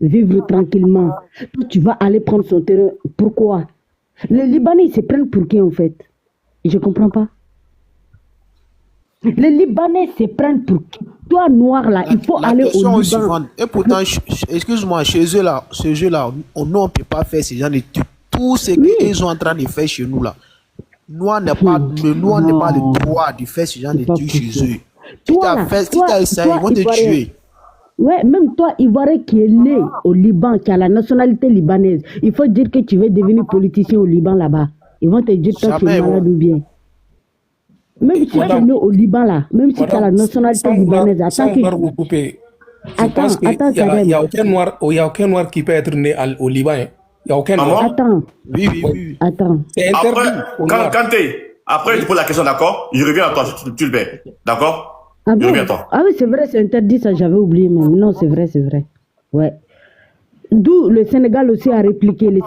vivre tranquillement. Toi, tu vas aller prendre son terrain. Pourquoi? Les Libanais, ils se prennent pour qui en fait? Je ne comprends pas. Les Libanais se prennent pour qui? Toi, noir là, il faut La aller au question est Liban. suivante. Et pourtant, excuse-moi, chez eux là, nous, on ne peut pas faire ce genre de trucs. Tout ce Oui. qu'ils sont en train de faire chez nous là. Noir n'a pas, le noir n'a pas Non, le droit de faire ce genre de c'est pas trucs chez possible. eux. Si tu Toi as là, fait, si tu as essayé, ils vont te Ivoirien. tuer. Ouais, même toi, Ivoirien qui est né au Liban, qui a la nationalité libanaise, il faut dire que tu veux devenir politicien au Liban là-bas. Ils vont te dire toi tu es Jamais, malade ou bien. Même si tu es Madame, né au Liban là, même si tu as la madame, nationalité libanaise, sans attends que. vouloir vous couper, je pense qu'il Attends, n'y a, Kadem. y a aucun noir, il y a aucun noir qui peut être né au Liban. Hein. Il n'y a aucun Ah noir. bon? Attends, Oui, oui, Oui. oui. attends. C'est interdit Après, aux noirs. quand t'es, après, tu poses la question, d'accord? Je reviens à toi, tu le fais. D'accord? Ah Je reviens à bon? toi. Ah oui, c'est vrai, c'est interdit, ça j'avais oublié même. Non, c'est vrai, c'est vrai. Ouais. D'où le Sénégal aussi a répliqué. Le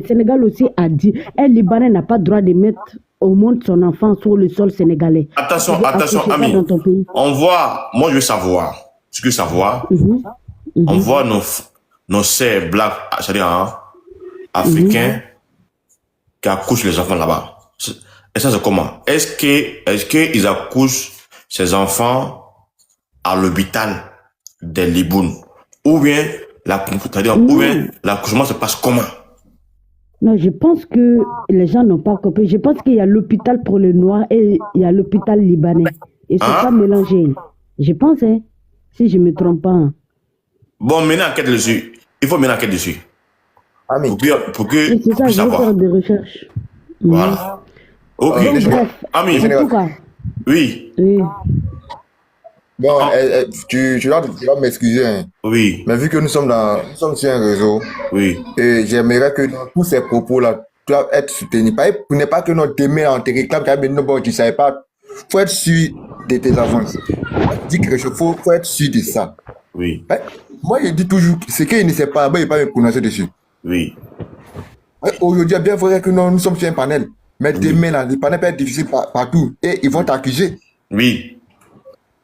Sénégal aussi a dit un Libanais n'a pas le droit de mettre au monde son enfant sur le sol sénégalais. Tu Attention, veux attention, accoucher ça ami. dans ton pays. On voit, moi je veux savoir, ce que savoir, Mhm, on mhm, voit nos sœurs black, c'est-à-dire hein, africains qui accouchent les enfants là-bas. Et ça c'est comment? Est-ce que ils accouchent ces enfants à l'hôpital des Libounes? Ou bien c'est-à-dire, ou bien Non, l'accouchement se passe comment? non, je pense que les gens n'ont pas compris. Je pense qu'il y a l'hôpital pour les Noirs et il y a l'hôpital libanais. Et c'est pas Hein? mélangé. Je pense, hein, si je ne me trompe pas. Hein. Bon, mener enquête dessus. Il faut mener enquête dessus. Ami, Pour que Oui, c'est on ça, puisse je vais faire savoir. des recherches. Mhm. Voilà. Ok. Donc, bref, le en tout général. cas, Oui. oui. Bon, Ah, tu dois m'excuser, hein. oui. Mais vu que nous sommes sur un réseau, Oui. et j'aimerais que dans tous ces propos-là, tu dois être soutenu. Pour ne pas que notre demain, on te réclame, quand même, non, bon, tu ne savais pas. Faut être sûr de tes avances. Dis quelque chose, faut être sûr de ça. Oui. Hein? Moi, je dis toujours, ce qu'il ne sait pas, ben, il ne va pas me prononcer dessus. Oui. Ouais, aujourd'hui, bien vrai que nous sommes sur un panel. Mais Oui. demain, là, le panel peut être difficile partout. Et ils vont t'accuser. Oui.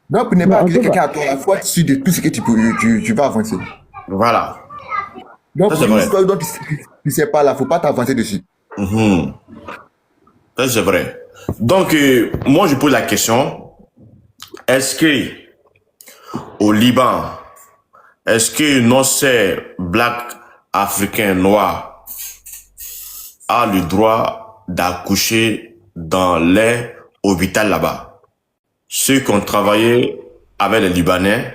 Donc, pour ne Mais pas en accuser tout quelqu'un cas, à toi, il faut être sûr de tout ce que tu vas avancer. Voilà. Donc, Ça, c'est une vrai. histoire dont tu ne sais pas là, il ne faut pas t'avancer dessus. Mhm. Ça, c'est vrai. Donc, moi, je pose la question, est-ce que au Liban, est-ce que nos sœurs black africains noirs a le droit d'accoucher dans les hôpitaux là-bas? Ceux qui ont travaillé avec les Libanais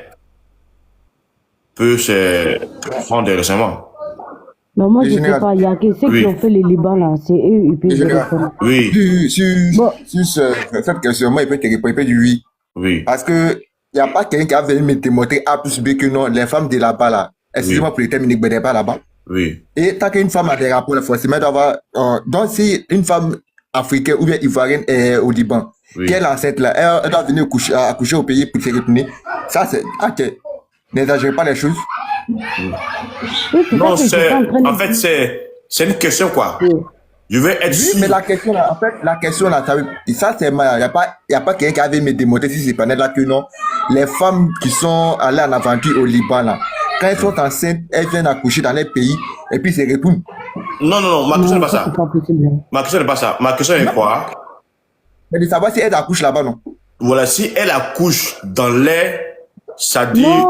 peuvent se rendre récemment. mais moi, Le je ne sais général, pas. Il y a que ceux qui Oui. ont fait le Liban, là. C'est eux, ils le peuvent général, répondre. Oui. Bon, sur cette question, moi, il peut te répondre, il peut dire oui. Oui. Parce que il n'y a pas quelqu'un qui a venu me démontrer A plus B que non, les femmes de là-bas, là, excusez-moi Oui. pour le terme, ils ne pas là-bas. Oui. Et tant qu'une femme a des rapports, là, forcément, elle doit avoir. Donc, si une femme africaine ou bien ivoirienne est au Liban, Oui. qu'elle est enceinte là, elle doit venir accoucher au pays pour se retourner. Ça, c'est. Ok. N'exagérez pas les choses. oui, c'est ça Non, que je suis en train en de fait, dire. c'est une question, quoi. Oui. Je veux être Oui, sûr. mais la question là, en fait, la question là, ça c'est mal. Il n'y a pas quelqu'un qui avait me démontrer si c'est panel là que non. Les femmes qui sont allées en aventure au Liban là, quand elles sont enceintes, elles viennent accoucher dans les pays et puis se retournent. Non, non, non, ma question n'est Non, pas ça, c'est ça. pas possible. Hein. Ma question n'est pas ça. Ma question est quoi? Mais de savoir si elles accouchent là-bas, non. Voilà, si elle accouche dans les, ça dit Non,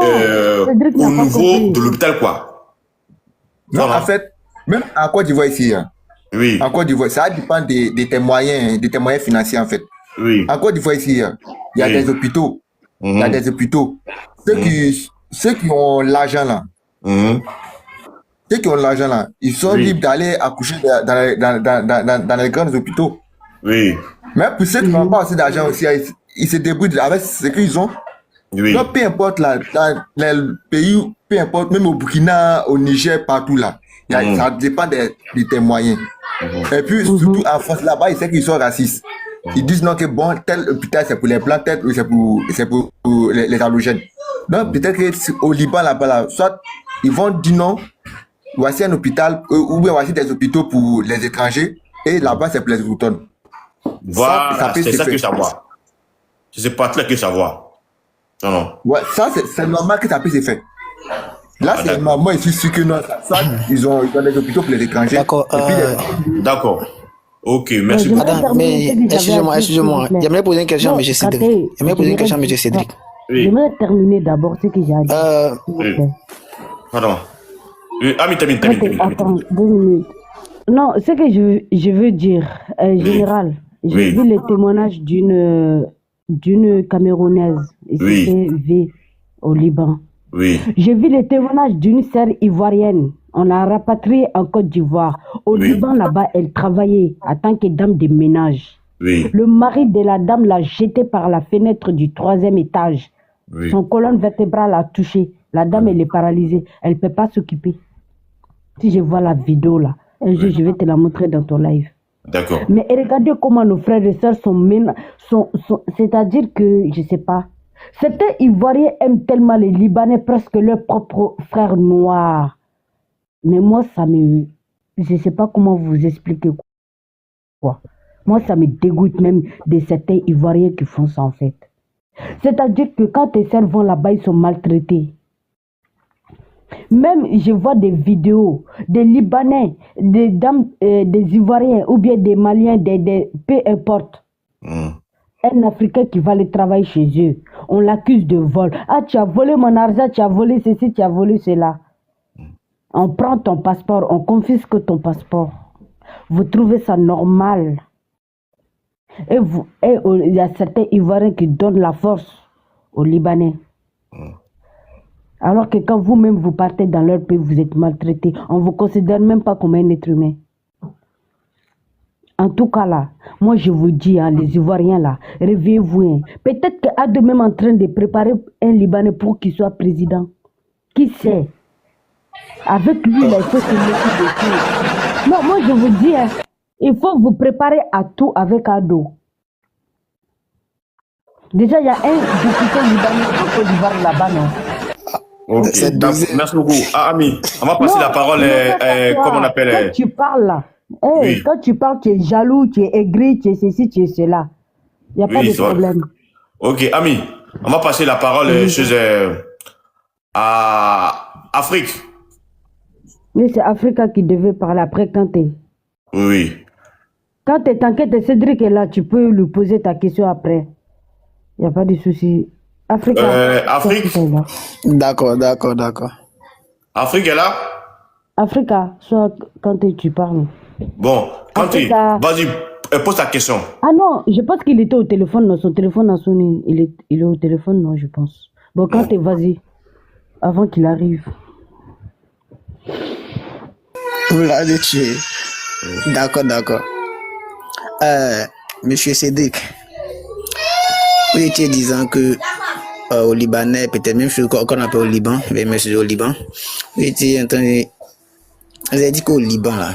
Cédric au n'a pas niveau de compris. l'hôpital, quoi. Non, Voilà. en fait, même en Côte d'Ivoire ici, hein, Oui, en Côte d'Ivoire, ça dépend de tes moyens, de tes moyens financiers en fait. oui, En Côte d'Ivoire ici, hein, il y a oui. des hôpitaux. Il y a Mhm, des hôpitaux. Ceux mhm, qui ont l'argent là, mhm. ceux qui ont l'argent là, ils sont Oui, libres d'aller accoucher dans les grands hôpitaux. oui, Mais pour ceux qui n'ont Mhm. pas assez d'argent aussi, ils se débrouillent avec ce qu'ils ont. oui. Donc, peu importe là, dans les pays, peu importe, même au Burkina, au Niger, partout là, ça Mhm, dépend de tes moyens. mhm, Et puis, surtout en France, là-bas, ils savent qu'ils sont racistes. Ils disent non, que bon, tel hôpital c'est pour les blancs, tel c'est pour les halogènes. Donc, peut-être qu'au Liban, là-bas, là, soit ils vont dire non, voici un hôpital, ou bien voici des hôpitaux pour les étrangers, et là-bas, c'est pour les autochtones. Ça Voilà, peut c'est se ça que je faire. veux savoir. C'est cette partie-là que je veux savoir. Non, non. Ouais, ça, c'est normal que ça puisse se faire. Là, c'est moi, je suis sûr que non. Soit ils ont des hôpitaux pour les étrangers. D'accord. Et puis, D'accord. Ok, merci je beaucoup. vais Madame, terminer ce mais que j'avais à dire, s'il vous plaît. J'aimerais poser une question à Non, M. Cédric. Katé, J'aimerais poser une question à M. Cédric. Oui. J'aimerais terminer d'abord ce que j'ai à dire. S'il vous oui. plaît. Pardon. Oui, Ami, termine. Attends, 2 minutes. Non, ce que je veux dire, général, j'ai Oui. vu les témoignages d'une Camerounaise, et Oui. c'était V au Liban. Oui. J'ai vu les témoignages d'une sœur ivoirienne. On l'a rapatriée en Côte d'Ivoire. Au Oui. Liban, là-bas, elle travaillait en tant que dame de ménage. Oui. Le mari de la dame l'a jetée par la fenêtre du 3e étage. Oui. Son colonne vertébrale l'a touchée. La dame, elle est paralysée. Elle ne peut pas s'occuper. Si je vois la vidéo là, un jour, je vais te la montrer dans ton live. D'accord. Mais regardez comment nos frères et sœurs c'est-à-dire que, je ne sais pas, certains Ivoiriens aiment tellement les Libanais, presque leurs propres frères noirs. Mais moi, je ne sais pas comment vous expliquer quoi. Moi, ça me dégoûte même de certains Ivoiriens qui font ça en fait. C'est-à-dire que quand tes sœurs vont là-bas, ils sont maltraités. Même, je vois des vidéos des Libanais, des dames, des Ivoiriens ou bien des Maliens, peu importe. Un Africain qui va aller travailler chez eux, on l'accuse de vol. Ah, tu as volé mon argent, tu as volé ceci, tu as volé cela. On prend ton passeport, on confisque ton passeport. Vous trouvez ça normal? Et il y a certains Ivoiriens qui donnent la force aux Libanais. Alors que quand vous-même vous partez dans leur pays, vous êtes maltraité. On ne vous considère même pas comme un être humain. En tout cas là, moi je vous dis, hein, les Ivoiriens là, réveillez-vous. Hein. Peut-être qu'Ado même en train de préparer un Libanais pour qu'il soit président. Qui sait? Avec lui, là, il faut se méfier de tout. Non, moi je vous dis, hein, il faut vous préparer à tout avec Ado. Déjà, il y a un député libanais en Côte d'Ivoire là-bas, non? Ok, merci beaucoup. Ah, Ami, on va passer la parole, comment on appelle. Quand tu parles là, Oui. quand tu parles, tu es jaloux, tu es aigri, tu es ceci, tu es cela. Il n'y a pas Oui, de c'est vrai. problème. Ok, Ami, on va passer la parole à Afrique. Mais c'est Africa qui devait parler après Kanté. Oui. Quand tu t'inquiètes, Cédric est là, tu peux lui poser ta question après. Il n'y a pas de souci. Africa. Afrique. Africa est là. D'accord. Afrique est là? Africa, soit Kanté, tu parles. Bon, Kanté, Africa. vas-y, pose ta question. Ah non, je pense qu'il était au téléphone, non, son téléphone a sonné. Il est au téléphone, non, je pense. Bon, Kanté, vas-y. Avant qu'il arrive. Vous l'avez tué. D'accord. Monsieur Cédric, vous étiez disant que au Libanais, peut-être même chose qu'on appelle au Liban, mais monsieur au Liban, vous étiez en train de... Vous avez dit qu'au Liban, là,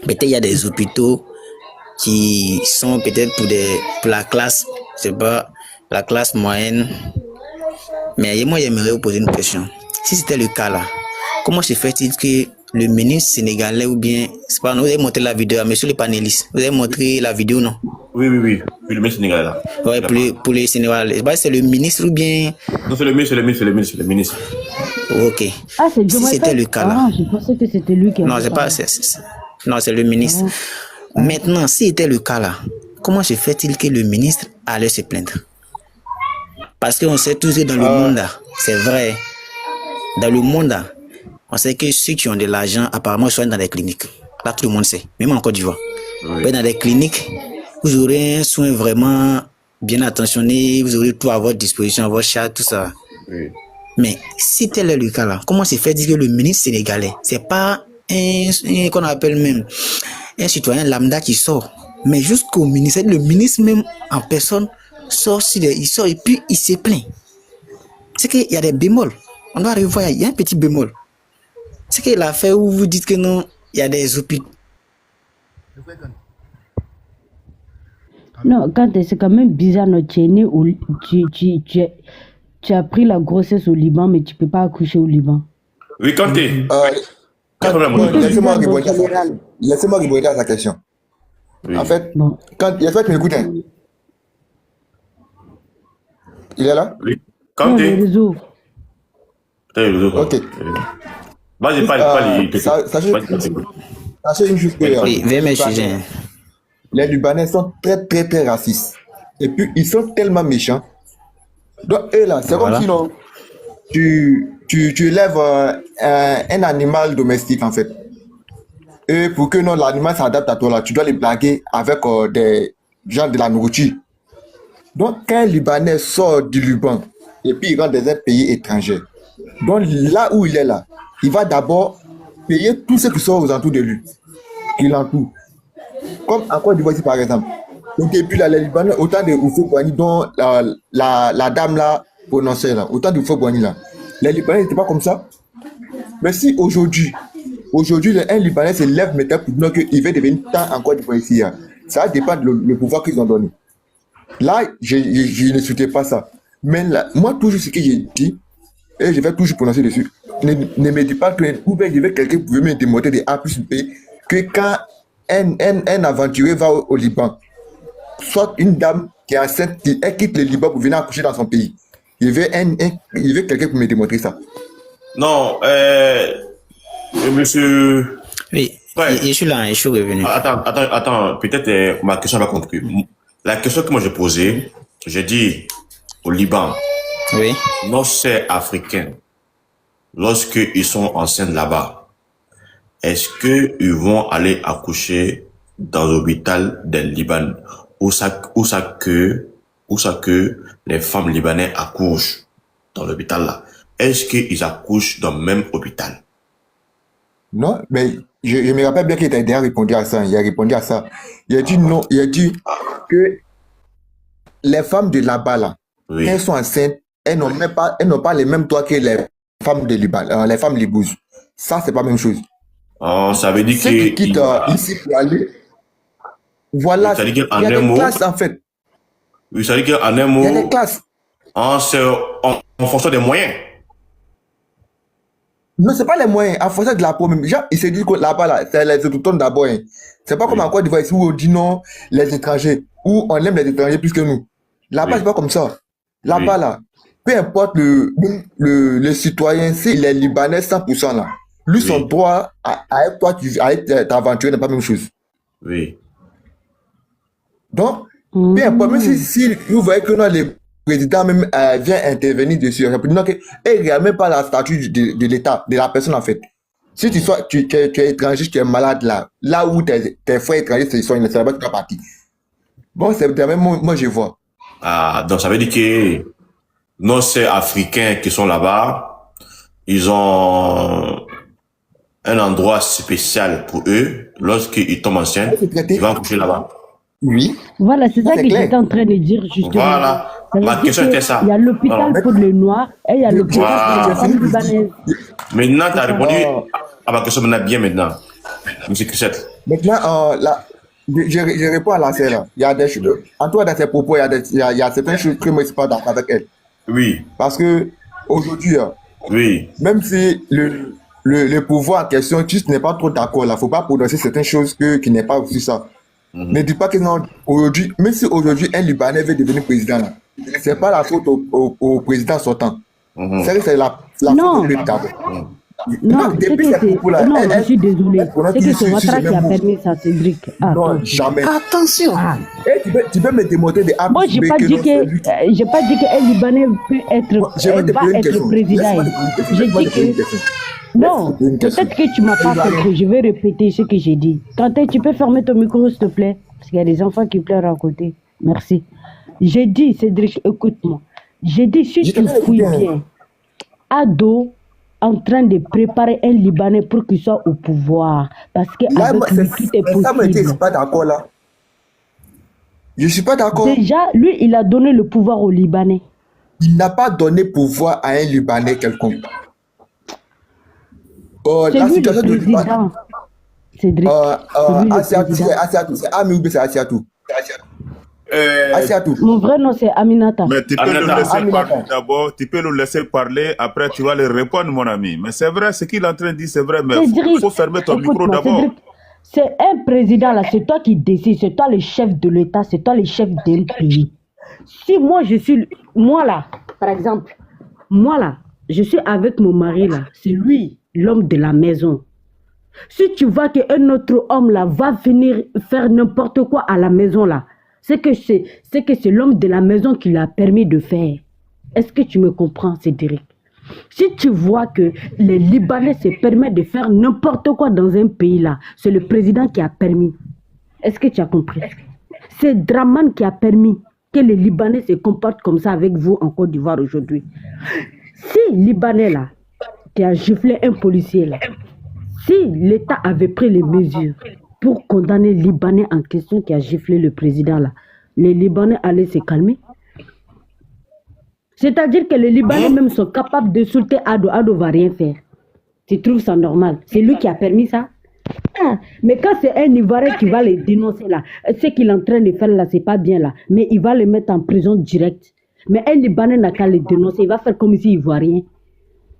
peut-être il y a des hôpitaux qui sont peut-être pour la classe, je sais pas, la classe moyenne. Mais moi, j'aimerais vous poser une question. Si c'était le cas là, comment se fait-il que le ministre sénégalais ou bien, c'est pas, vous avez montré la vidéo à monsieur le panéliste, vous avez montré la vidéo, non? Oui, le ministre sénégalais là. Ouais, pour les Sénégalais. C'est le ministre ou bien... Non, c'est le ministre. Ok. Ah, c'est Si c'était le cas là. Ah, je pensais que c'était lui qui Non, avait c'est pas... parlé. Non, c'est le ministre. Maintenant, si c'était le cas là, comment se fait-il que le ministre allait se plaindre? Parce qu'on sait tous que dans le monde là, c'est vrai, dans le monde là, on sait que ceux qui ont de l'argent, apparemment, sont dans les cliniques. Là, tout le monde sait, même en Côte d'Ivoire. Oui. Dans les cliniques, vous aurez un soin vraiment bien attentionné, vous aurez tout à votre disposition, votre chat, tout ça. Oui. Mais si tel est le cas là, comment se fait dire que le ministre sénégalais, c'est pas un qu'on appelle même un citoyen lambda qui sort, mais jusqu'au ministère, le ministre même en personne sort, il sort et puis il se plaint. C'est qu'il y a des bémols. On doit revoir, il y a un petit bémol. C'est qu'il a fait où vous dites que non, il y a des hôpitaux. Non, quand c'est quand même bizarre, non, tu es né tu as pris la grossesse au Liban, mais tu ne peux pas accoucher au Liban. Oui, Kanté. Laissez-moi répondre à sa question. Oui. En fait, Bon. quand il y a fait, tu m'écoutes. Hein? Il est là? Oui. Non, le Kanté. réseau. Ok. Vas-y, parle. Sachez une chose que Oui, vers mes sujets. les Libanais sont très, très, très racistes. Et puis, ils sont tellement méchants. Donc, eux là, c'est Voilà. comme si non, tu élèves un animal domestique en fait. Et pour que non, l'animal s'adapte à toi là, tu dois les blaguer avec des gens de la nourriture. Donc, quand un Libanais sort du Liban et puis il rentre dans un pays étranger, donc là où il est là, il va d'abord payer tous ceux qui sont aux alentours de lui, qui l'entourent. Comme en Côte d'Ivoire ici, par exemple. Au début, là, les Libanais, autant de Oufo Boigny, dont la dame là prononçait là, autant de Oufo Boigny là, les Libanais n'étaient pas comme ça. Mais si aujourd'hui, un Libanais se lève maintenant pour dire qu'il veut devenir tant en Côte d'Ivoire ici, hein, ça dépend le pouvoir qu'ils ont donné. Là, je ne souhaitais pas ça. Mais là, moi, toujours ce que j'ai dit, et je vais toujours prononcer dessus, ne me dis pas que ou bien je vais quelqu'un pour me démontrer des A plus B que quand un aventurier va au Liban, soit une dame qui est enceinte, elle quitte le Liban pour venir accoucher dans son pays. Il veut quelqu'un pour me démontrer ça. Non, monsieur... Oui, Ouais. je suis là, je suis revenu. Attends, peut-être ma question n'a pas compris. La question que moi j'ai posée, j'ai dit au Liban, Oui. nos sœurs africains, lorsqu'ils sont enceintes là-bas, est-ce qu'ils vont aller accoucher dans l'hôpital des Liban où ça que les femmes libanaises accouchent dans l'hôpital là? Est-ce qu'ils accouchent dans le même hôpital? Non, mais je me rappelle bien qu'il a déjà répondu à ça. Il a répondu à ça. Il a dit non, il a dit que les femmes de là-bas, là, Oui. quand elles sont enceintes, elles n'ont pas les mêmes droits que les femmes de Liban, les femmes libouses. Ça, c'est pas la même chose. Oh, ça veut dire Ceux qui quittent ici pour aller, voilà, Ça veut dire il y a en un des mot- classes en fait. Oui, ça veut dire qu'en un Il y a mot, des classes. c'est en fonction des moyens. Non, c'est pas les moyens. En fonction de la peau même. Genre, il se dit que là-bas, là, c'est les autochtones d'abord. Hein. C'est pas comme en Côte d'Ivoire ici où on dit non, les étrangers, où on aime les étrangers plus que nous. Là-bas, Oui. c'est pas comme ça. Là-bas, Oui. là, peu importe le citoyen, s'il est libanais 100% là, lui, son Oui. droit à être toi, à être aventuré n'est pas la même chose. Oui. Donc, peu importe, même si vous voyez que non, le président même vient intervenir dessus, ça peut dire qu'il ne regarde même pas la statut de l'État, de la personne en fait. Si tu es étranger, tu es malade là où tes frères étrangers se soignent, c'est là-bas que tu dois partir. Bon, c'est même moi je vois. Ah, donc ça veut dire que nos sœurs africains qui sont là-bas, ils ont un endroit spécial pour eux. Lorsqu'ils tombent enceintes, C'est traité. ils vont accoucher là-bas. Oui. Voilà, c'est ça C'est que clair. j'étais en train de dire justement. Voilà. Ça veut Ma dire question que était ça. Il y a l'hôpital Alors, pour les Noirs et il y a l'hôpital Voilà. pour les femmes libanaises. Maintenant, tu as répondu Oh. à ma question maintenant bien maintenant. Monsieur Chrisette. Maintenant, là, je réponds à la sœur là. Il y a des choses. En tout cas, dans ses propos, il y a certaines choses que moi je ne suis pas d'accord avec elle. Oui. Parce que aujourd'hui, Oui. même si le pouvoir en question, tu n'es pas trop d'accord là, il ne faut pas prononcer certaines choses qui n'est pas aussi ça. Ne dis pas que non, aujourd'hui, même si aujourd'hui un Libanais veut devenir président là, ce n'est pas la faute au président sortant. C'est la Non. faute de l'État. Non, c'est depuis que ces c'est. propos-là, Non, elle- je suis désolée. elle prononce C'est que c'est sur Ouattara le qui a même mot. permis ça, Cédric. Ah, Non, attends. jamais. Attention. Ah. Et tu peux me démontrer des Moi, j'ai pas dit non, c'est lui. j'ai pas dit qu'un Libanais peut être, Je vais te va poser une être question. président. Laisse-moi te poser une question. J'ai Laisse-moi dit te poser une que question. non, Laisse-moi te poser une question. peut-être que tu m'as pas compris. Je vais répéter ce que j'ai dit. Quentin, tu peux fermer ton micro, s'il te plaît, parce qu'il y a des enfants qui pleurent à côté. Merci. J'ai dit, Cédric, écoute-moi. J'ai dit, si Je tu te fais fouilles écouter, bien, Ado en train de préparer un Libanais pour qu'il soit au pouvoir, parce Là, moi, qu'avec lui, tout est ça, moi, je ne suis possible. pas d'accord là. Je ne suis pas d'accord. Déjà, lui, il a donné le pouvoir aux Libanais. Il n'a pas donné pouvoir à un Libanais quelconque. C'est La lui le situation du Liban. président, Cédric. C'est lui le Asiatou, président. c'est Asiatou. C'est Ami ou bien c'est Asiatou? Asiatou. Mon vrai nom, c'est Aminata. Mais tu peux Aminata. le laisser Aminata. parler d'abord, tu peux le laisser parler, après tu vas lui répondre, mon ami. Mais c'est vrai, ce qu'il est en train de dire, c'est vrai, mais il Cédric, faut fermer ton micro écoute-moi, d'abord. Cédric, c'est un président là, c'est toi qui décides, c'est toi le chef de l'État, c'est toi le chef d'un pays. Si moi je suis, moi là, par exemple, moi là, Je suis avec mon mari là. C'est lui, l'homme de la maison. Si tu vois qu'un autre homme là va venir faire n'importe quoi à la maison là, c'est que c'est l'homme de la maison qui l'a permis de faire. Est-ce que tu me comprends, Cédric? Si tu vois que les Libanais se permettent de faire n'importe quoi dans un pays là, c'est le président qui a permis. Est-ce que tu as compris? C'est Draman qui a permis que les Libanais se comportent comme ça avec vous en Côte d'Ivoire aujourd'hui. Si Libanais là, qui a giflé un policier là, si l'État avait pris les mesures pour condamner le Libanais en question qui a giflé le président là, les Libanais allaient se calmer. C'est-à-dire que les Libanais même sont capables de sauter Ado. Ado va rien faire. Tu trouves ça normal? C'est lui qui a permis ça? Ah, mais quand c'est un Ivoirien qui va les dénoncer là, ce qu'il est en train de faire là, c'est pas bien là. Mais il va les mettre en prison direct. Mais un Libanais n'a qu'à les dénoncer. Il va faire comme s'il voit rien.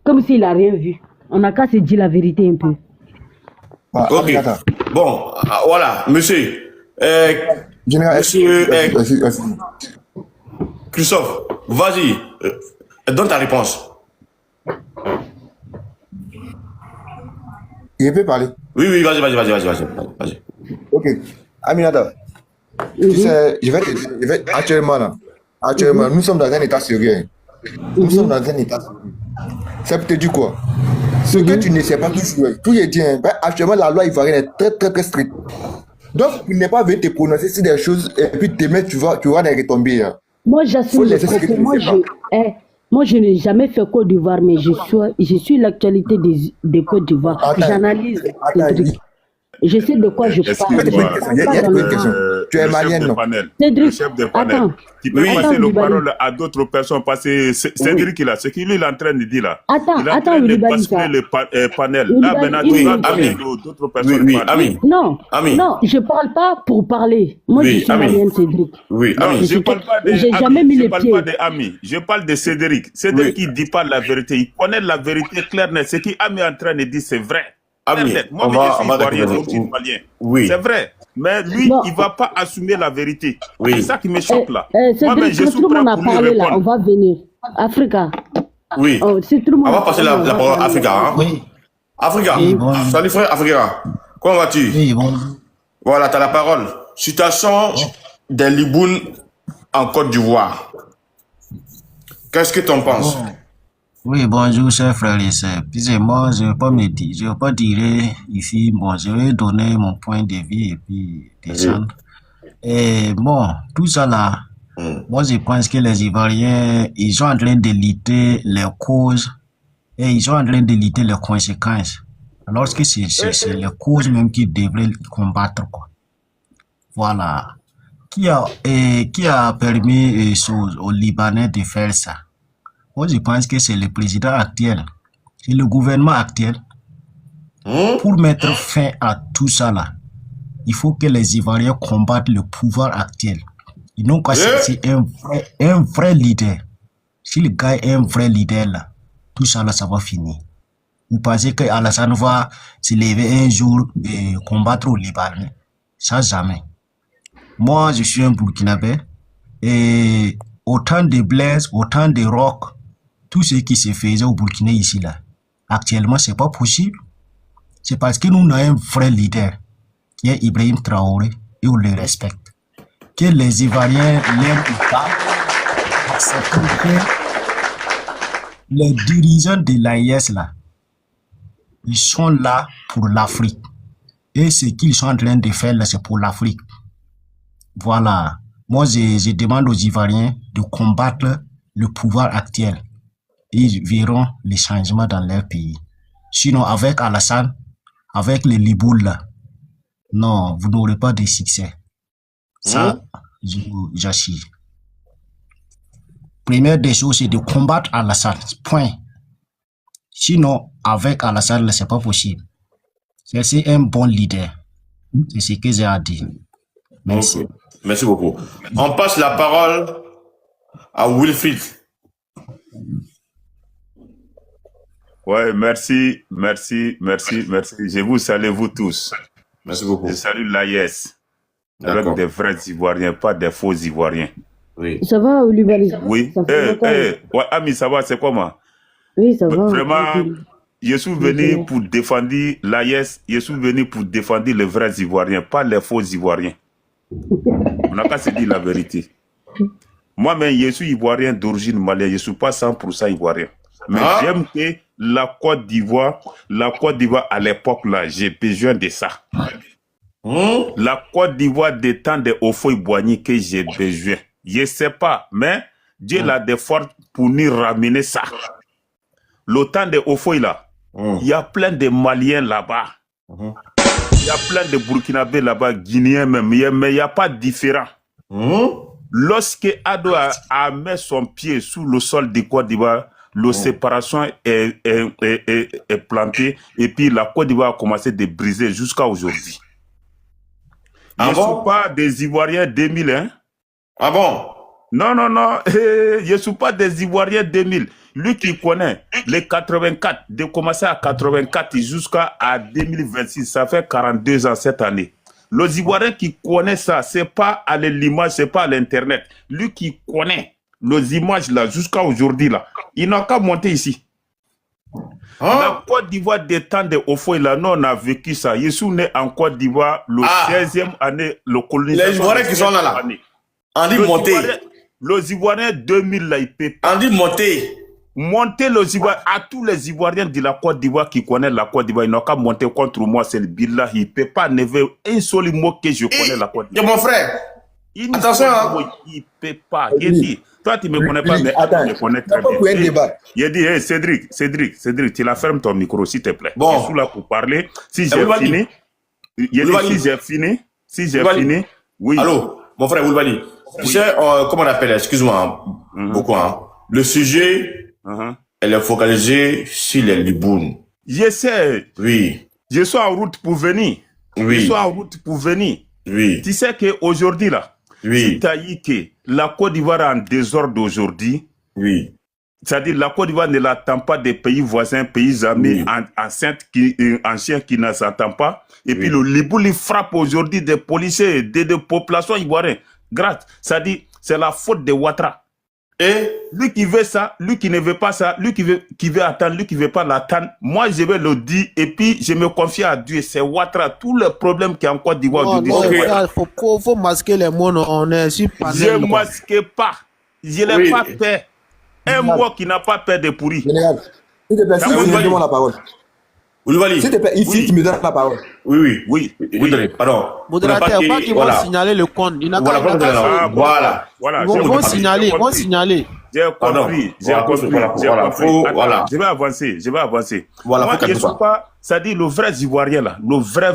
Comme s'il n'a rien vu. On n'a qu'à se dire la vérité un peu. Ok. Bon, voilà, monsieur. Monsieur Christophe, vas-y, donne ta réponse. Il peut parler. Oui, vas-y. Ok. Aminata, tu sais, je vais te dire, actuellement, nous sommes dans un état sérieux. Nous sommes dans un état sérieux. Ça peut te dire quoi? Ce que tu ne sais pas toujours. Tout est dit, actuellement, la loi ivoirienne est très stricte. Donc, il n'est pas venu te prononcer sur des choses et puis demain, tu vas les retomber. Hein. Moi, j'assume le propos. Moi, je n'ai jamais fait Côte d'Ivoire, mais je suis l'actualité des Côte d'Ivoire. J'analyse les trucs. Je sais de quoi je parle. Il y a une question. Tu es malien, non? Le chef de panel. Attends. Qui peut passer la parole à d'autres personnes parce que Cédric, là, ce qu'il est en train de dire là. Il est en train de basculer le panel. Là, maintenant, tu vas donner d'autres personnes. Ami. Non, je ne parle pas pour parler. Moi, je suis malienne, Cédric. Oui, non, Ami. je ne parle pas de J'ai jamais mis les pieds. Je ne parle pas d'Ami. Je parle de Cédric. Cédric, il ne dit pas la vérité. Il connaît la vérité claire. Ce qu'Ami est en train de dire, c'est vrai. Ami, moi, je suis ivoirien, oui. C'est vrai. Mais lui, il ne va pas assumer la vérité. Oui. C'est ça qui me choque là. Cédric, si tout le monde a parlé là, on va venir. Africa. Oui. On va passer la parole à Africa. Hein? Oui. Africa. Oui, bon. Salut frère Africa. Comment vas-tu? Oui, bon. Voilà, tu as la parole. Situation des Libounes en Côte d'Ivoire. Qu'est-ce que tu en penses? Bon. Oui, bonjour, chers frères et sœurs. Puis moi, je ne vais pas dire ici, bon, je vais donner mon point de vue et puis descendre. Et bon, tout ça là, moi je pense que les Ivoiriens, ils sont en train de lutter les causes et ils sont en train de lutter les conséquences. Alors que c'est les causes même qui devraient combattre, quoi. Voilà. Qui a permis aux Libanais de faire ça? Moi, je pense que c'est le président actuel, c'est le gouvernement actuel. Pour mettre fin à tout ça là, il faut que les Ivoiriens combattent le pouvoir actuel. Ils n'ont qu'à chercher un vrai leader. Si le gars est un vrai leader là, tout ça là, ça va finir. Vous pensez que Alassane va se lever un jour et combattre au Liban? Ça, jamais. Moi, je suis un Burkinabé et autant de Blaise, autant de Rock, tout ce qui se faisait au Burkina ici là, actuellement c'est pas possible. C'est parce que nous avons un vrai leader qui est Ibrahim Traoré et on le respecte. Que les Ivoiriens l'aiment ou pas, c'est que les dirigeants de l'AIS là, ils sont là pour l'Afrique. Et ce qu'ils sont en train de faire là, c'est pour l'Afrique. Voilà. Moi, je demande aux Ivoiriens de combattre le pouvoir actuel. Ils verront les changements dans leur pays. Sinon, avec Alassane, avec les Libouls là, non, vous n'aurez pas de succès. Ça, j'assure. Première des choses, c'est de combattre Alassane. Point. Sinon, avec Alassane, c'est pas possible. C'est un bon leader. C'est ce que j'ai à dire. Merci. Okay. Merci beaucoup. On passe la parole à Wilfried. Ouais, merci. Je vous salue, vous tous. Merci beaucoup. Je salue l'AIS. Avec des vrais Ivoiriens, pas des faux Ivoiriens. Oui. Ça va, Olivier? Oui. Ouais, Ami, ça va, c'est comment? Oui, ça va. Vraiment, je suis venu pour défendre l'AIS, je suis venu pour défendre les vrais Ivoiriens, pas les faux Ivoiriens. On n'a qu'à se dire la vérité. Moi-même, je suis Ivoirien d'origine malienne, je ne suis pas 100% Ivoirien. Mais j'aime que la Côte d'Ivoire à l'époque, là, j'ai besoin de ça. La Côte d'Ivoire des temps de Houphouët-Boigny que j'ai besoin. Je ne sais pas, mais Dieu l'a des forces pour nous ramener ça. Le temps de Houphouët, là, il y a plein de Maliens là-bas. Il y a plein de Burkinabés là-bas, Guinéens même, mais il n'y a pas de différent. Lorsque Ado a mis son pied sous le sol de Côte d'Ivoire, la séparation est plantée et puis la Côte d'Ivoire a commencé de briser jusqu'à aujourd'hui. Je ne suis pas des Ivoiriens 2000, hein? Ah bon? Non, je ne suis pas des Ivoiriens 2000. Lui qui connaît les 84, de commencer à 84 jusqu'à 2026, ça fait 42 ans cette année. Les Ivoiriens qui connaissent ça, ce n'est pas à l'image, ce n'est pas à l'internet. Lui qui connaît les images là jusqu'à aujourd'hui là, il n'a qu'à monter ici. La Côte d'Ivoire des temps de Houphouët là, nous on a vécu ça. Je suis né en Côte d'Ivoire le 16e année, le colonisation. Les Ivoiriens qui sont là. On dit monter. Les Ivoiriens 2000 là, ils peuvent pas. On dit monter. Monter les Ivoiriens, à tous les Ivoiriens de la Côte d'Ivoire qui connaissent la Côte d'Ivoire, ils n'ont qu'à monter contre moi, c'est le billah. Il ne peut pas never un seul mot que je connais la Côte d'Ivoire. Mon frère, attention. Il ne peut pas. Il dit, toi tu ne me connais pas, mais tu me connais très bien. Il dit, hey, Cédric, tu la fermes ton micro, s'il te plaît. Bon. Je suis là pour parler. Si j'ai fini, oui. Allô, mon frère Boulbali. Tu sais, comment on appelle, excuse-moi, beaucoup, hein. Le sujet, elle est focalisée sur les Libounes. Je sais. Oui. Je suis en route pour venir. Oui. Je suis en route pour venir. Oui. Tu sais qu'aujourd'hui, là, si tu as dit que la Côte d'Ivoire est en désordre aujourd'hui, oui. C'est-à-dire la Côte d'Ivoire ne l'attend pas des pays voisins, pays amis, anciens qui ne s'entendent pas. Et puis le Liboul, il frappe aujourd'hui des policiers, des populations ivoiriennes. Grâce, c'est-à-dire, c'est la faute de Ouattara. Et lui qui veut ça, lui qui ne veut pas ça, lui qui veut attendre, lui qui ne veut pas l'attendre, moi je vais le dire et puis je me confie à Dieu. C'est Ouattara, tous les problèmes qu'il y a en Côte d'Ivoire aujourd'hui. Il faut masquer les mots, on est sur panel. Je ne masque pas, je n'ai pas peur. Un mot qui n'a pas peur de pourri. Général, s'il te plaît, si tu me donnes la parole. S'il te plaît, ici, tu me donnes la parole. Oui. Pardon. Modérateur, pas qu'ils vont signaler le compte. Il n'a qu'à voilà. Ils vont signaler. J'ai compris. Voilà. Je vais avancer. Voilà, moi, je ne suis pas... Ça dit, le vrai Ivoirien, là, le vrai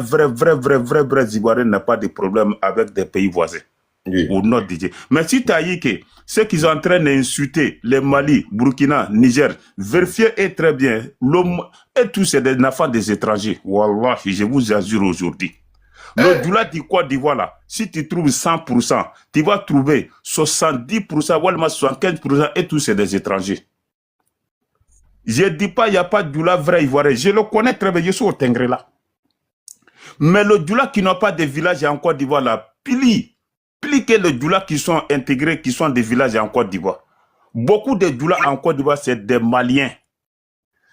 Ivoirien n'a pas de problème avec des pays voisins. Ou non, DJ. Mais si tu as dit que ceux qui sont en train d'insulter les Mali, Burkina, Niger, vérifiez très bien. Et tous c'est des enfants des étrangers. Wallah, je vous assure aujourd'hui. Le doula du Côte d'Ivoire là, si tu trouves 100%, tu vas trouver 70%, voire 75% et tous c'est des étrangers. Je ne dis pas il n'y a pas de doula vrai ivoirien. Je le connais très bien, je suis au Tengré là. Mais le doula qui n'a pas de village en Côte d'Ivoire là, plus que les doulas qui sont intégrés, qui sont des villages en Côte d'Ivoire. Beaucoup de doulas en Côte d'Ivoire, c'est des Maliens,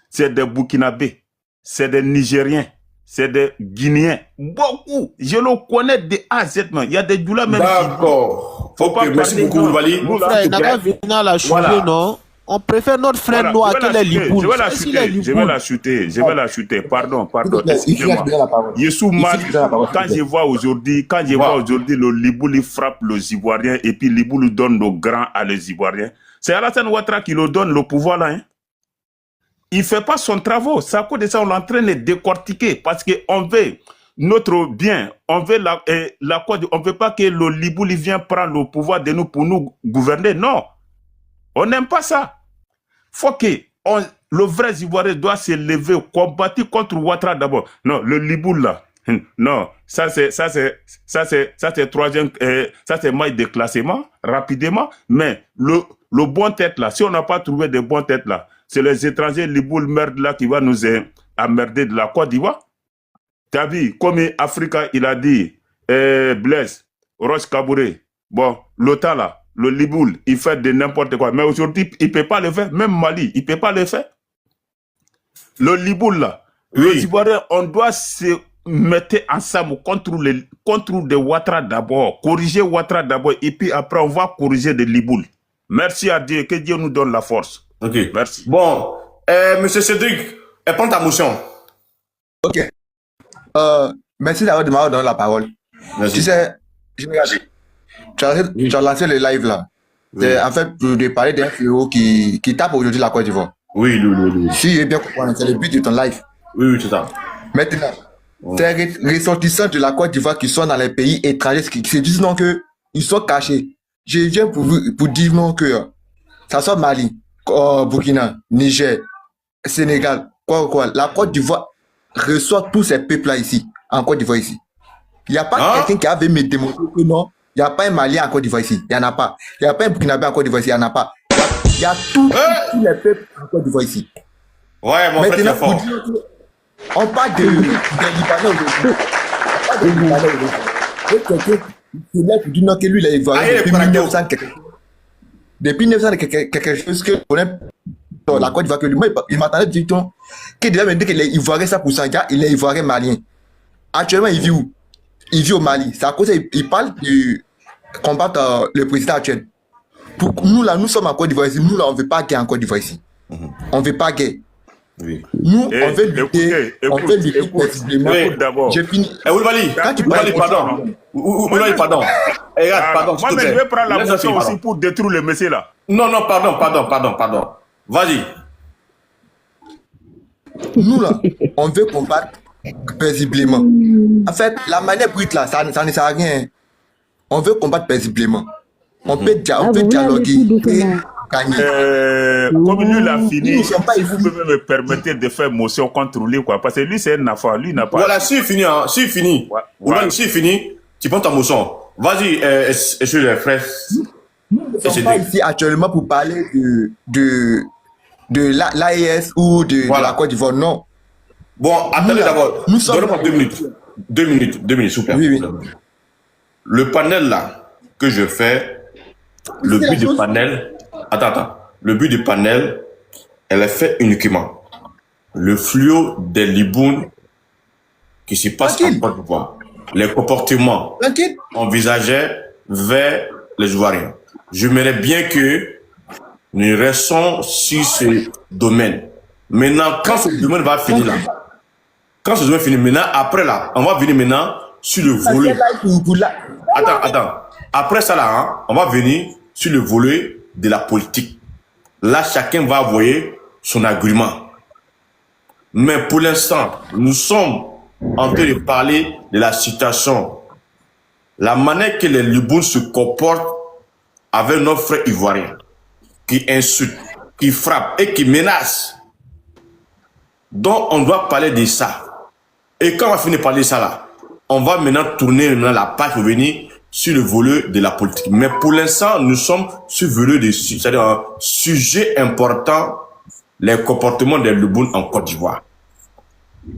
c'est des Burkinabés, c'est des Nigériens, c'est des Guinéens. Beaucoup. Je le connais de A à Z. Il y a des doulas même. D'accord. Merci beaucoup, Boulbali. Mon frère, il n'a pas venu à la chouiller, non? On préfère notre frère noir que les Libounes. Je vais la chuter. Pardon. Excusez-moi. Je suis mal quand je vois aujourd'hui, le Liboul il frappe les Ivoiriens et puis Liboul donne le grand à les Ivoiriens. C'est Alassane Ouattara qui le donne le pouvoir là. Hein? Il ne fait pas son travail. C'est à cause de ça on est en train de décortiquer parce qu'on veut notre bien. On veut on ne veut pas que le Liboul vienne prendre le pouvoir de nous pour nous gouverner. Non. On n'aime pas ça. Faut que le vrai Ivoirien doit se lever, combattre contre Ouattara d'abord. Non, le Liboul là. Non, ça c'est troisième, ça c'est maille de classement, rapidement. Mais le bon tête là, si on n'a pas trouvé de bon tête là, c'est les étrangers Liboul merde là qui va nous emmerder de la Côte d'Ivoire. T'as vu, comme Africa, il a dit, Blaise, Roche Kabouré, bon, l'OTAN là, le Liboul, il fait de n'importe quoi. Mais aujourd'hui, il ne peut pas le faire. Même Mali, il ne peut pas le faire. le Liboul là, les Ivoiriens, on doit se mettre ensemble contre des Ouattara d'abord, corriger Ouattara d'abord, et puis après on va corriger des Liboul. Merci à Dieu, que Dieu nous donne la force. Ok. Merci. Bon, monsieur Cédric, prends ta motion. Ok. Merci d'avoir donné la parole. Merci. Tu sais, tu as lancé le live là. C'est en fait de parler d'un fléau qui tape aujourd'hui la Côte d'Ivoire. Oui. Si j'ai bien compris, c'est le but de ton live. Oui, c'est ça. Maintenant, c'est les ressortissants de la Côte d'Ivoire qui sont dans les pays étrangers qui se disent non qu'ils sont cachés. Je viens pour dire non que ça soit Mali, Burkina, Niger, Sénégal, quoi. La Côte d'Ivoire reçoit tous ces peuples-là ici, en Côte d'Ivoire ici. Il n'y a pas quelqu'un qui avait me démontré que non, il n'y a pas un Malien en Côte d'Ivoire ici, il n'y en a pas. Il n'y a pas un Burkinabé en Côte d'Ivoire ici, il n'y en a pas. Il y a tous les peuples en Côte d'Ivoire ici. Ouais, mon frère, c'est fort. On parle des Libanais aujourd'hui. On parle des Libanais aujourd'hui. Il lève pour dire non, que lui, il est ivoirien depuis 1900 quelque chose. Depuis 1900 quelque chose que la Côte d'Ivoire, que lui, moi, il m'attendait du temps qu'il devait me dire qu'il est ivoirien 100%, il est ivoirien malien. Actuellement, il vit où? Il vit au Mali. C'est à cause il parle de combattre le président actuel. Pour nous, là, nous sommes en Côte d'Ivoire ici. Nous, là, on ne veut pas guerre en Côte d'Ivoire ici. On ne veut pas guerre. Oui. Nous, on veut lutter. On veut lutter précisément. D'abord. J'ai fini. Oulibali, Quand tu Oulibali, parles, Oulibali, pardon. Regarde, pardon. Moi, mais je vais prendre la motion aussi pour détruire le monsieur là. Non, pardon. Vas-y. Nous, là, on veut combattre paisiblement. En fait, la manière brute, là, ça ne sert à rien. On veut combattre paisiblement. On peut dialoguer et gagner. Comme lui, il a fini, Ils sont pas si vous pouvez me permettre de faire motion contre lui, quoi. Parce que lui, c'est un enfant. Lui, n'a pas. Voilà, s'il finit, Oulibali, s'il finit, tu prends ta motion. Vas-y, sur les frères. Nous ne sommes pas ici actuellement pour parler de l'AES ou de la Côte d'Ivoire, non. Bon, attendez d'abord. Donnez-moi 2 minutes. 2 minutes, s'il vous plaît. Oui. Le panel là que je fais, le but du panel. Attends. Le but du panel, elle est fait uniquement le fléau des Libounes qui se passe en Côte d'Ivoire. Les comportements envisagés vers les Ivoiriens. J'aimerais bien que nous restons sur ce domaine. Maintenant, quand ce domaine va finir là, maintenant, après là, on va venir maintenant sur le volet. Attends. Après ça là, on va venir sur le volet de la politique. Là, chacun va envoyer son argument. Mais pour l'instant, nous sommes en train de parler de la situation. La manière que les Liboun se comportent avec nos frères ivoiriens, qui insultent, qui frappent et qui menacent. Donc, on doit parler de ça. Et quand on va finir par parler de ça là, on va maintenant tourner la page pour venir sur le volet de la politique. Mais pour l'instant, nous sommes sur le volet c'est-à-dire un sujet important, les comportements des Liboun en Côte d'Ivoire.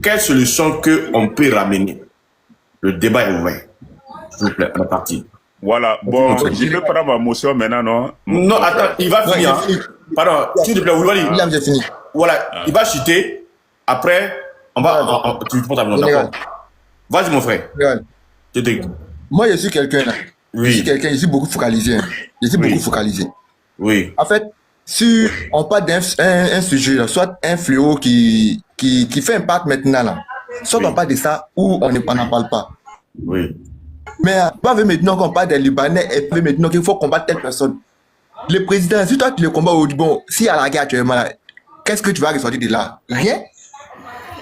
Quelle solution qu'on peut ramener? Le débat est ouvert. S'il vous plaît, on est parti. Voilà, bon, je vais prendre ma motion maintenant, non? Non, attends, il va finir. Pardon, s'il te plaît, Oulibali. J'ai fini. Voilà, il va chuter. Après, on va. Tu prends ta maison, d'accord? Vas-y, mon frère. Moi, je suis quelqu'un. Oui. Je suis beaucoup focalisé. Oui. En fait, si on parle d'un sujet, là, soit un fléau qui fait impact maintenant, là, soit on parle de ça ou on n'en parle pas. Oui. Mais pas maintenant qu'on parle des Libanais et pas maintenant qu'il faut combattre telle personne. Le président, si toi tu le combats au bon, s'il y a la guerre actuellement, là, qu'est-ce que tu vas ressortir de là? Rien.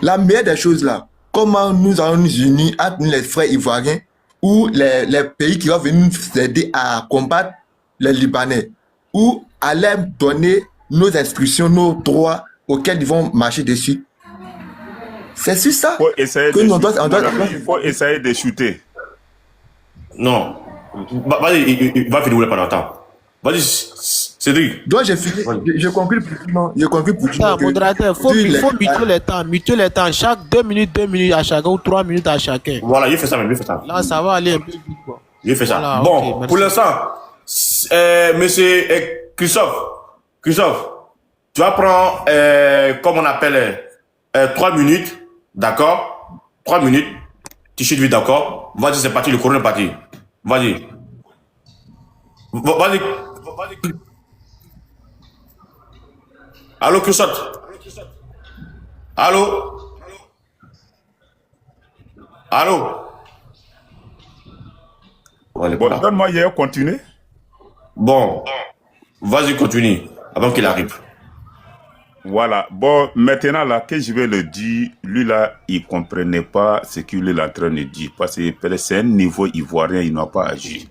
La meilleure des choses là, comment nous allons nous unir entre les frères ivoiriens ou les pays qui vont venir nous aider à combattre les Libanais ou à leur donner nos instructions, nos droits auxquels ils vont marcher dessus. C'est sur ça Il faut essayer de chuter. Non. Vas-y, il va finir pendant temps. Vas-y, Cédric. Donc j'ai fini. Je conclue pour dire que... Modérateur, il faut muter les temps. Chaque 2 minutes à chacun ou 3 minutes à chacun. Voilà, il fait ça. Là, ça va aller un peu vite. Il fait ça. Voilà, bon, okay, pour l'instant, monsieur Christophe, tu vas prendre, comme on appelle, 3 minutes, d'accord? 3 minutes. T-shirt vite, d'accord? Vas-y, c'est parti, le courant est parti. Vas-y. Vas-y. Allô, Kusot? Allô? Allô? Bon, donne-moi hier, continuer. Bon, vas-y, continue, avant qu'il arrive. Voilà. Bon, maintenant, là, que je vais le dire, lui, là, il ne comprenait pas ce qu'il est en train de dire. Parce que c'est un niveau ivoirien, il n'a pas agi.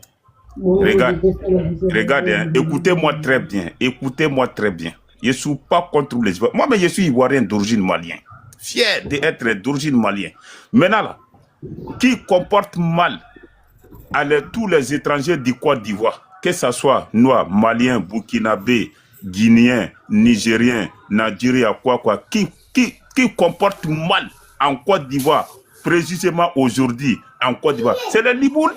Regarde, hein, écoutez-moi très bien. Écoutez-moi très bien. Je ne suis pas contre les Ivoiriens. Moi, mais je suis ivoirien d'origine malienne. Fier d'être d'origine malienne. Maintenant, là, qui comporte mal tous les étrangers du Côte d'Ivoire, que ce soit noirs, maliens, burkinabés, guinéens, nigériens, nigériens, qui comporte mal en Côte d'Ivoire, précisément aujourd'hui en Côte d'Ivoire, c'est le Liboul.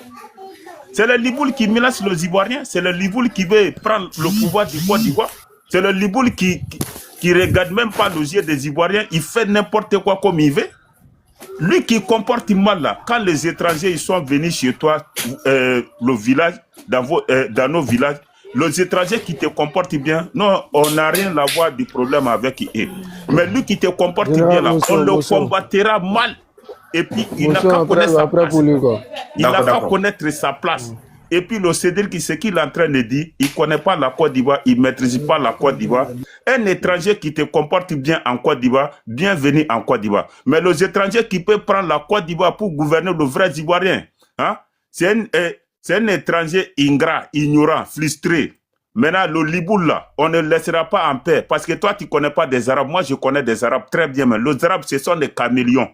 C'est le Liboul qui menace les Ivoiriens, c'est le Liboul qui veut prendre le pouvoir du Côte d'Ivoire, c'est le Liboul qui regarde même pas les yeux des Ivoiriens, il fait n'importe quoi comme il veut. Lui qui comporte mal là, quand les étrangers ils sont venus chez toi, le village, dans nos villages, les étrangers qui te comportent bien, non, on n'a rien à voir du problème avec eux. Mais lui qui te comporte bien là, on le combattra mal. Et puis il n'a qu'à connaître sa place. Il n'a qu'à connaître sa place. Et puis le CEDEL, ce qu'il est en train de dire, il ne connaît pas la Côte d'Ivoire, il ne maîtrise pas la Côte d'Ivoire. Un étranger qui te comporte bien en Côte d'Ivoire, bienvenue en Côte d'Ivoire. Mais les étrangers qui peuvent prendre la Côte d'Ivoire pour gouverner le vrai Ivoirien, hein, c'est un étranger ingrat, ignorant, frustré. Maintenant, le Liboul là, on ne le laissera pas en paix. Parce que toi, tu ne connais pas des Arabes. Moi, je connais des Arabes très bien. Mais les Arabes, ce sont des caméléons.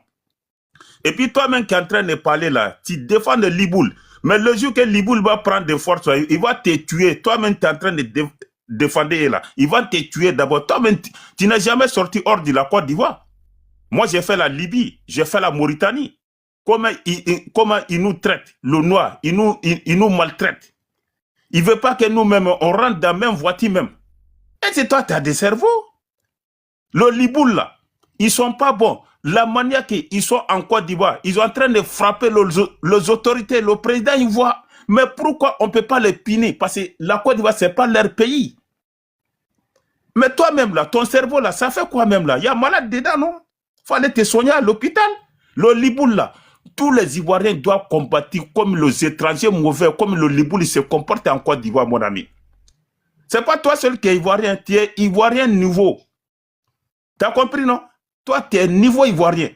Et puis toi-même qui es en train de parler là, tu défends le Liboul. Mais le jour que Liboul va prendre des forces, il va te tuer. Toi-même, tu es en train de défendre là. Il va te tuer d'abord. Toi-même, tu n'es jamais sorti hors de la Côte d'Ivoire. Moi, j'ai fait la Libye, j'ai fait la Mauritanie. Comment ils nous traitent, le noir, ils nous maltraitent. Il ne veut pas que nous-mêmes, on rentre dans la même voiture même. Et c'est toi, tu as des cerveaux. Le Liboul là, ils ne sont pas bons. La manière qu'ils sont en Côte d'Ivoire, ils sont en train de frapper les autorités, le président ivoire. Mais pourquoi on ne peut pas les punir? Parce que la Côte d'Ivoire, ce n'est pas leur pays. Mais toi-même, là, ton cerveau, là, ça fait quoi même là? Il y a malade dedans, non? Il fallait te soigner à l'hôpital. Le Liboul, là, tous les Ivoiriens doivent combattre comme les étrangers mauvais, comme le Liboul se comporte en Côte d'Ivoire, mon ami. Ce n'est pas toi seul qui es Ivoirien, tu es Ivoirien nouveau. Tu as compris, non? Toi, tu es niveau ivoirien.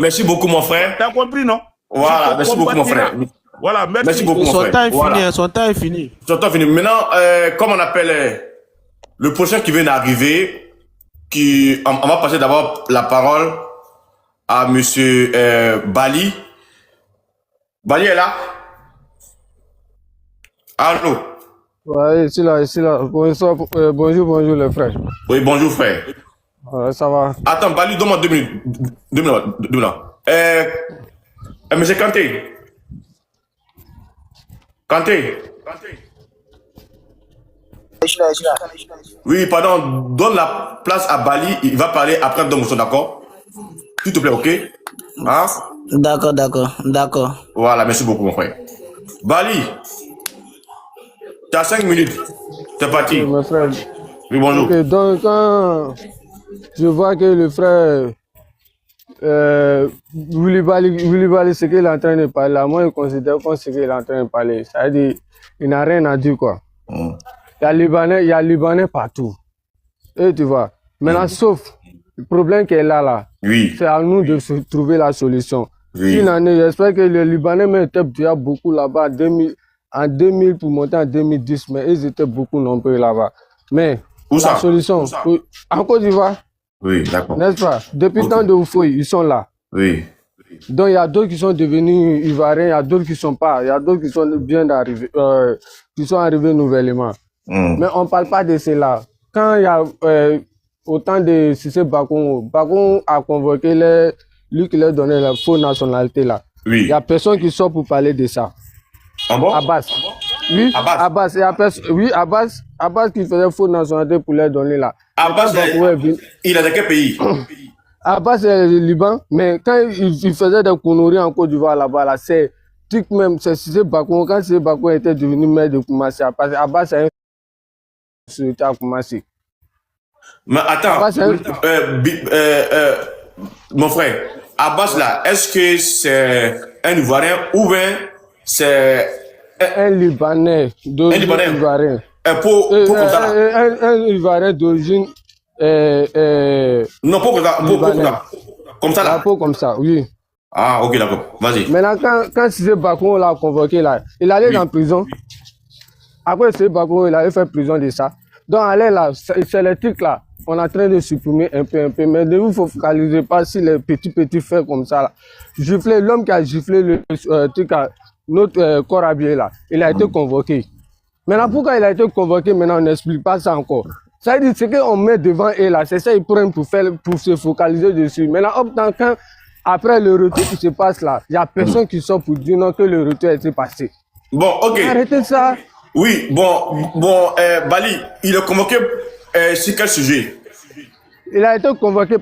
Merci beaucoup, mon frère. Tu as compris, non? Voilà, merci beaucoup, mon frère. Voilà, merci beaucoup, mon frère. Son temps est fini. Son temps est fini. Maintenant, comme on appelle le prochain qui vient d'arriver, on va passer d'abord la parole à monsieur Bali. Bali est là? Allô? Ouais, ici là. Bonjour les frères. Oui, bonjour frère. Ça va. Attends, Bali, donne-moi 2 minutes. 2 minutes. Monsieur Kanté. Kanté. Oui, pardon, donne la place à Bali, il va parler après Domoso, d'accord? S'il te plaît, ok? Hein? D'accord. Voilà, merci beaucoup, mon frère. Bali, tu as 5 minutes. C'est parti. Oui, mon frère. Oui, bonjour. Ok, donc quand je vois que le frère Willy Bali, ce qu'il est en train de parler, là, moi je considère comme ce qu'il est en train de parler. C'est-à-dire, il n'a rien à dire, quoi. Il y a Libanais partout. Et tu vois, maintenant, sauf le problème qu'il y a là, oui, c'est à nous de trouver la solution. Oui. J'espère que les Libanais étaient déjà beaucoup là-bas en 2000 pour monter en 2010, mais ils étaient beaucoup nombreux là-bas. Mais la solution, en Côte d'Ivoire, oui, d'accord. N'est-ce pas? Depuis le temps de Oufoui, ils sont là. Oui. Donc il y a d'autres qui sont devenus Ivoiriens, il y a d'autres qui ne sont pas, il y a d'autres qui sont bien d'arriver, qui sont arrivés nouvellement. Mais on ne parle pas de cela. Quand il y a autant de Cissé Bakoum a convoqué lui qui leur donnait la fausse nationalité là. Oui. Il n'y a personne qui sort pour parler de ça. Ah bon? Abbas. Oui, Abbas. Abbas qui faisait fausse nationalité pour leur donner là. Abbas, il a de quel pays? Abbas c'est le Liban, mais quand il faisait des conneries en Côte d'Ivoire là-bas, là, c'est truc même, c'est Bakou, quand c'est Bakou était devenu maire de Koumassi, Abbas c'est un secrétaire à Koumassi. Mais attends, Abbas, mon frère, Abbas là, est-ce que c'est un Ivoirien ou bien c'est un Libanais d'origine ivoirienne. Comme ça là. Un Ivoirien d'origine non, pas comme ça. Comme ça là. Pas comme ça, oui. Ah, ok, d'accord. Vas-y. Maintenant, quand Cissé Bakou l'a convoqué là, il allait en prison. Après Cissé Bakou, il allait faire prison de ça. Donc, allez là, c'est les trucs là. On est en train de supprimer un peu. Mais ne vous focalisez pas sur les petits faits comme ça là. Gifler, l'homme qui a giflé le truc à notre corps habillé là, il a été convoqué. Maintenant, pourquoi il a été convoqué, maintenant on n'explique pas ça encore. Ça veut dire ce qu'on met devant eux là, c'est ça qu'ils prennent pour se focaliser dessus. Maintenant, quand après le retour qui se passe là, il n'y a personne qui sort pour dire non que le retour a été passé. Bon, ok. Arrêtez ça. Oui, Bali, il est convoqué sur quel sujet? Il a été convoqué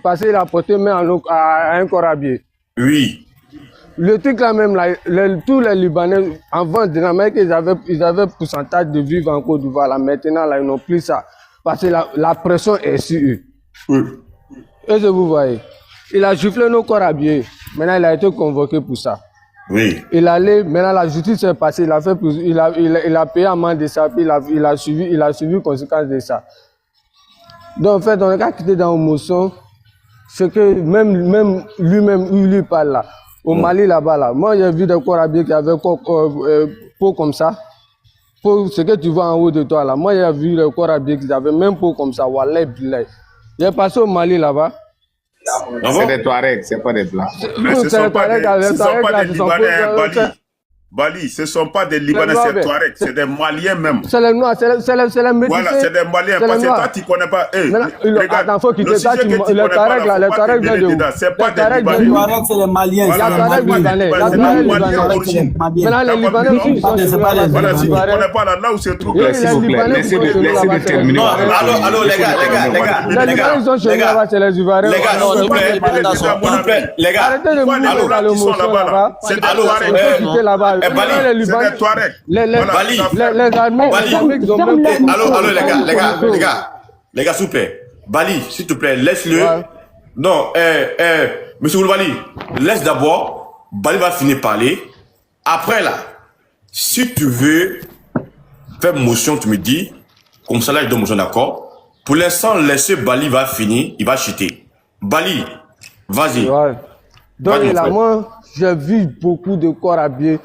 parce qu'il a porté main à un corps habillé. Oui. Le truc là même, là, tous les Libanais, avant de l'Amérique, ils avaient pourcentage de vivre en Côte d'Ivoire. Là, maintenant, là, ils n'ont plus ça. Parce que la pression est sur eux. Oui. Et vous voyez, il a giflé nos corps habillés. Maintenant, il a été convoqué pour ça. Oui. Maintenant, la justice est passée. Il a payé amende de ça, puis il a suivi conséquence de ça. Donc, en fait, on a quitté dans une motion. C'est que même lui-même, il lui parle là. Au Mali, là-bas, là. Moi, j'ai vu des corps habillés qui avaient peau comme ça. Peau, ce que tu vois en haut de toi, là. Moi, j'ai vu des corps habillés qui avaient même peau comme ça. Wallah, billah. J'ai passé au Mali, là-bas. C'est des Touaregs, c'est pas des Blancs. Mais ce ne sont pas des Libanais, Bali, ce ne sont pas des Libanais, c'est Touaregs, c'est des Maliens même. C'est les Noirs, c'est les métissés. Voilà, c'est des Maliens, parce que toi, tu ne connais pas. Regarde, il faut quitter ça, les Touaregs, là, les Touaregs viennent de où? C'est pas des Libanais. Les Touaregs, c'est les Maliens. Maintenant, les Libanais aussi, ils sont des Libanais. Voilà, si tu ne connais pas là où se trouve. S'il vous plaît, laissez-le terminer. Allô, les gars. Les Libanais, ils sont chez nous là-bas, c'est les Ivoiriens. Les gars, s'il vous plaît, les gars. Arrêtez de mourir dans le motion là-bas. C'est des Touaregs. C'est des Touaregs. Les armées qui ont même pas... Allô, les gars, s'il vous plaît. Bali, s'il te plaît, laisse-le. Ouais. Non, monsieur Bali, laisse d'abord. Bali va finir par parler. Après là, si tu veux faire motion, tu me dis. Comme ça là, je donne motion, d'accord. Pour l'instant, laissez Bali va finir. Il va chuter. Bali, vas-y. Ouais. Donc là, moi, j'ai vu beaucoup de corps habillés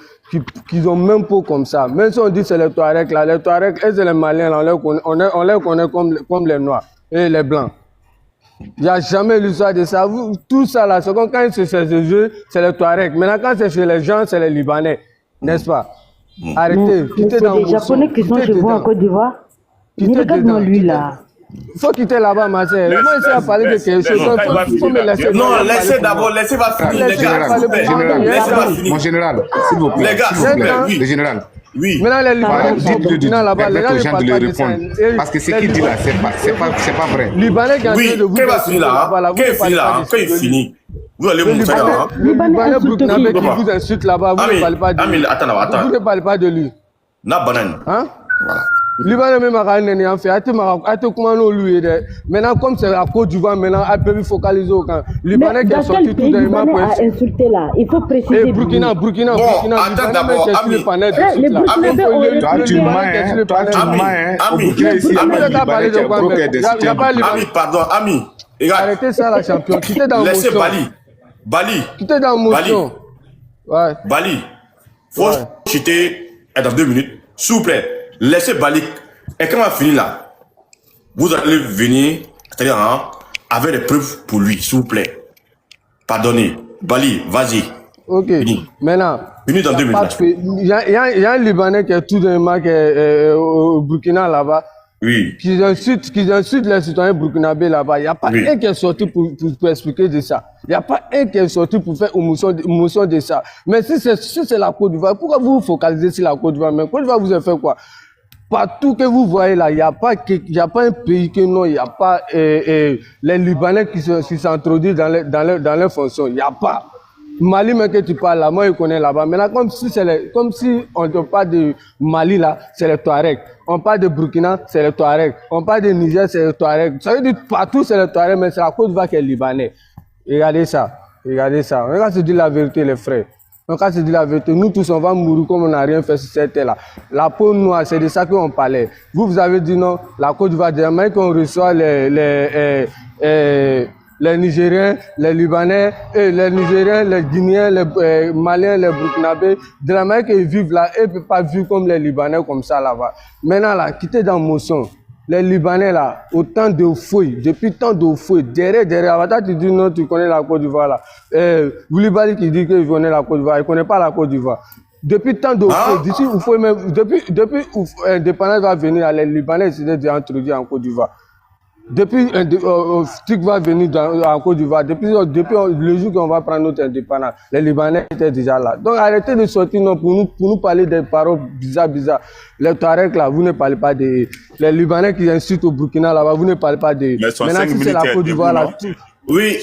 qui ont même pas comme ça. Même si on dit que c'est les Touaregs, là, les Touaregs, et c'est les Maliens, là, on les connaît comme les Noirs et les Blancs. Il n'y a jamais l'histoire de ça. Tout ça, là, c'est comme quand c'est chez eux, c'est les Touaregs. Maintenant, quand c'est chez les gens, c'est les Libanais. N'est-ce pas? Arrêtez. C'est les Japonais qui sont chez vous en Côte d'Ivoire. Regarde-moi lui, là. Il faut quitter là-bas, ma soeur. Moi, ici, à parler de quelque chose. Il faut me laisser. Non, laissez d'abord, laissez va finir, les gars. Mon général, s'il vous plaît. Les gars, s'il vous plaît, oui. Le général. Oui. Maintenant, les Libanais qui sont burkinabés là-bas, les gens ne parlent pas de ça. Parce que ce qu'il dit là, c'est pas vrai. Libanais qui ont oui, quand il va finir là, quand il finit, vous allez vous montrer là. Libanais burkinabé qui vous insulte là-bas, vous ne parlez pas de lui. Attends. Vous ne parlez pas de lui. Na banane. Hein? Voilà. Libanais même à Rennes en fait, maintenant comme c'est la Côte d'Ivoire maintenant, elle peut focaliser au camp. Libanais qui est sorti tout dernièrement pour insulter là, il faut préciser. Burkina. Attends d'abord, Ami. Ami, pardon, Ami. Arrêtez ça la champion. Quittez dans laissez Bali. Quittez dans motion. Ouais. Bali. Faut quitter dans 2 minutes. S'il vous plaît. Laissez Bali. Et quand on va finir là, vous allez venir, c'est-à-dire avec des preuves pour lui, s'il vous plaît. Pardonnez. Bali, vas-y. Ok. Fini. Maintenant. Fini dans 2 minutes. Il y a un Libanais qui est tout dernièrement au Burkina là-bas. Oui. Qui insulte les citoyens burkinabés là-bas. Il n'y a pas un qui est sorti pour expliquer de ça. Il n'y a pas un qui est sorti pour faire une motion de ça. Mais si c'est la Côte d'Ivoire, pourquoi vous vous focalisez sur la Côte d'Ivoire? Mais Côte d'Ivoire vous a fait quoi? partout que vous voyez là, il n'y a pas un pays que non, il n'y a pas les Libanais qui s'introduisent dans les fonctions. Il n'y a pas. Mali, même que tu parles là, moi je connais là-bas. Maintenant, comme si on ne parle de Mali là, c'est les Touaregs. On parle de Burkina, c'est les Touaregs. On parle de Niger, c'est les Touaregs. Ça veut dire partout c'est les Touaregs, mais c'est la Côte d'Ivoire qui est libanais. Regardez ça. On va se dire la vérité, les frères. On va se dire la vérité. Nous tous, on va mourir comme on n'a rien fait sur cette terre-là. La peau noire, c'est de ça qu'on parlait. Vous avez dit non, la Côte d'Ivoire, demain qu'on reçoit les Nigériens, les Libanais, les Nigériens, les Guinéens, les Maliens, les Burkinabés, de la manière qu'ils vivent là, ils ne peuvent pas vivre comme les Libanais comme ça là-bas. Maintenant là, quittez dans mon son. Les Libanais là, autant de fouilles, depuis tant de fouilles, derrière, avant tu dis non, tu connais la Côte d'Ivoire là. Woulibaly qui dit qu'il connaît la Côte d'Ivoire, il ne connaît pas la Côte d'Ivoire. Depuis tant de fouilles, d'ici, depuis l'indépendance va venir, les Libanais essaient d'introduire en Côte d'Ivoire. Depuis truc va venir en Côte d'Ivoire, depuis le jour qu'on va prendre notre indépendance, les Libanais étaient déjà là. Donc arrêtez de sortir non, pour nous parler des paroles bizarres. Les Touaregs là, vous ne parlez pas de... Les Libanais qui insultent au Burkina là-bas, vous ne parlez pas de... Maintenant si c'est la Côte d'Ivoire là... Oui,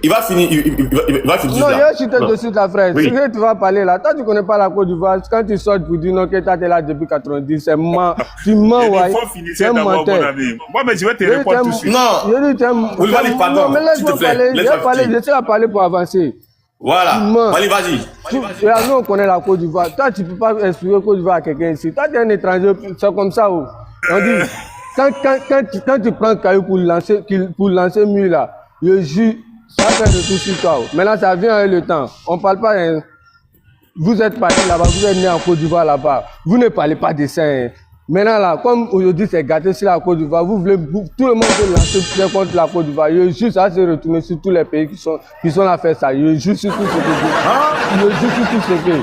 il va finir. Il va finir. Non, je suis dessus la frère. Oui. Ce que tu vas parler là, toi tu connais pas la Côte d'Ivoire. Quand tu sors pour dire non que tu es là depuis 90, c'est tu mens, ouais. Il faut finir ça d'abord, mon ami. Moi, mais je vais te répondre tout de suite. Non. Oui, pardon. Mais laisse-moi parler. J'essaie de parler pour avancer. Voilà. Vas-y. Nous, on connaît la Côte d'Ivoire. Toi, tu peux pas expliquer Côte d'Ivoire à quelqu'un ici. Toi, tu es un étranger, c'est comme ça. On dit, quand tu prends Caillou pour lancer mieux là, je jure, ça fait de tout sur toi. Maintenant, ça vient avec le temps. On parle pas. Hein. Vous êtes parti là-bas, vous êtes né en Côte d'Ivoire là-bas. Vous ne parlez pas de ça. Hein. Maintenant, là, comme aujourd'hui, c'est gâté sur la Côte d'Ivoire, tout le monde veut lancer bien contre la Côte d'Ivoire. Je jure, ça se retourner sur tous les pays qui sont là à faire ça. Je jure sur tout ce que je jure sur tout ce que.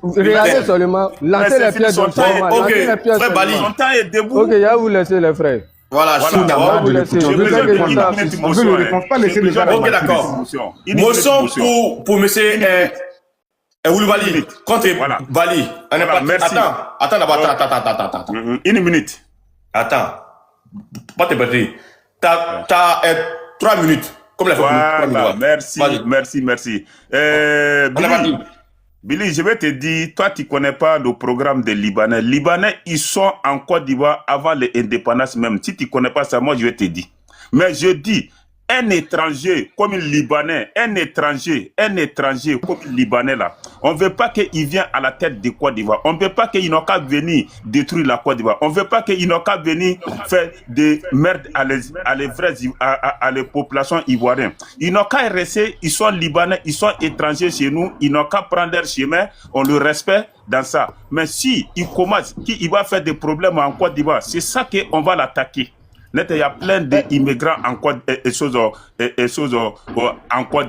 Regardez seulement, lancer les pièces dans le format. Ok, frère Bali. Ok, je vais vous laisser les frères. Voilà, on veut le répondre, pas laisser les gens. Ok, d'accord. Motion pour monsieur Woulibaly contre Bali. Attends d'abord. Attends. Une minute. Attends. Pas te battre. T'as 3 minutes. Comme la voilà, merci. Billy, je vais te dire, toi, tu ne connais pas le programme des Libanais. Les Libanais, ils sont en Côte d'Ivoire avant l'indépendance même. Si tu ne connais pas ça, moi, je vais te dire. Mais je dis, un étranger comme un Libanais, un étranger comme un Libanais là, on ne veut pas qu'il vienne à la tête de Côte d'Ivoire. On ne veut pas qu'il n'ait qu'à venir détruire la Côte d'Ivoire. On ne veut pas qu'il n'ait qu'à venir faire des merdes à les populations ivoiriennes. Ils n'ont qu'à rester, ils sont Libanais, ils sont étrangers chez nous, ils n'ont qu'à prendre leur chemin, on le respecte dans ça. Mais si il commence, il va faire des problèmes en Côte d'Ivoire, c'est ça qu'on va l'attaquer. Il y a plein d'immigrants en Côte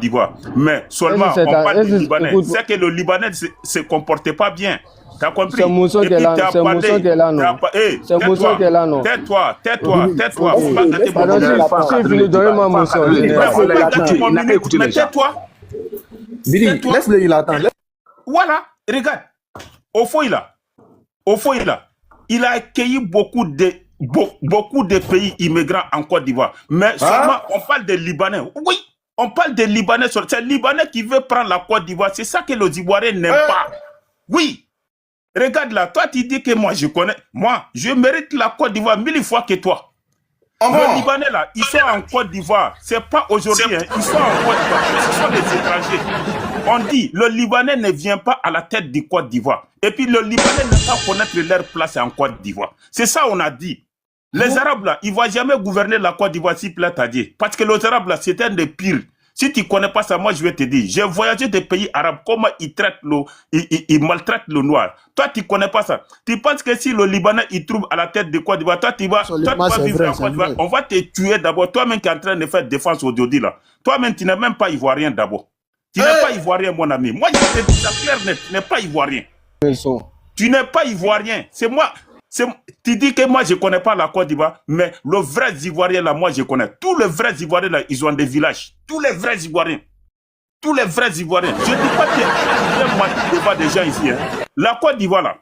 d'Ivoire. Mais seulement, on parle du Libanais. C'est que le Libanais ne se comportait pas bien. T'as compris? C'est Mousson qui est là, non? C'est Mousson qui est là, non? Tais-toi. Faut pas gâter mon temps. Si vous donnez-moi Mousson. Mais tais-toi. Billy, laisse-le, il attend. Voilà, regarde. Au fond, il a accueilli beaucoup de pays immigrants en Côte d'Ivoire. Mais seulement, on parle des Libanais. Oui, on parle des Libanais. C'est le Libanais qui veut prendre la Côte d'Ivoire. C'est ça que les Ivoiriens n'aiment pas. Oui. Regarde là, toi tu dis que moi je connais. Moi, je mérite la Côte d'Ivoire 1000 fois que toi. Les Libanais là, ils sont en Côte d'Ivoire. C'est pas aujourd'hui, hein. Ils sont en Côte d'Ivoire. Ce sont des étrangers. On dit, le Libanais ne vient pas à la tête du Côte d'Ivoire. Et puis le Libanais ne peut pas connaître leur place en Côte d'Ivoire. C'est ça on a dit. Les Arabes là, ils ne vont jamais gouverner la Côte d'Ivoire si plaît à Dieu. Parce que les Arabes là, c'est un des pires. Si tu ne connais pas ça, moi je vais te dire. J'ai voyagé des pays arabes, comment ils maltraitent le noir. Toi, tu ne connais pas ça. Tu penses que si le Libanais il trouve à la tête de Côte d'Ivoire, toi tu vas vivre en Côte d'Ivoire. On va te tuer d'abord. Toi-même qui es en train de faire défense aujourd'hui là. Toi-même, tu n'es même pas ivoirien d'abord. Tu n'es pas ivoirien, mon ami. Moi, je te dis ça clair net. Tu n'es pas ivoirien. Tu n'es pas ivoirien. C'est moi. Tu dis que moi je ne connais pas la Côte d'Ivoire, mais le vrai Ivoirien là, moi je connais. Tous les vrais Ivoiriens là, ils ont des villages. Tous les vrais Ivoiriens. Je ne dis pas qu'il y a des gens ici. Hein. La Côte d'Ivoire là,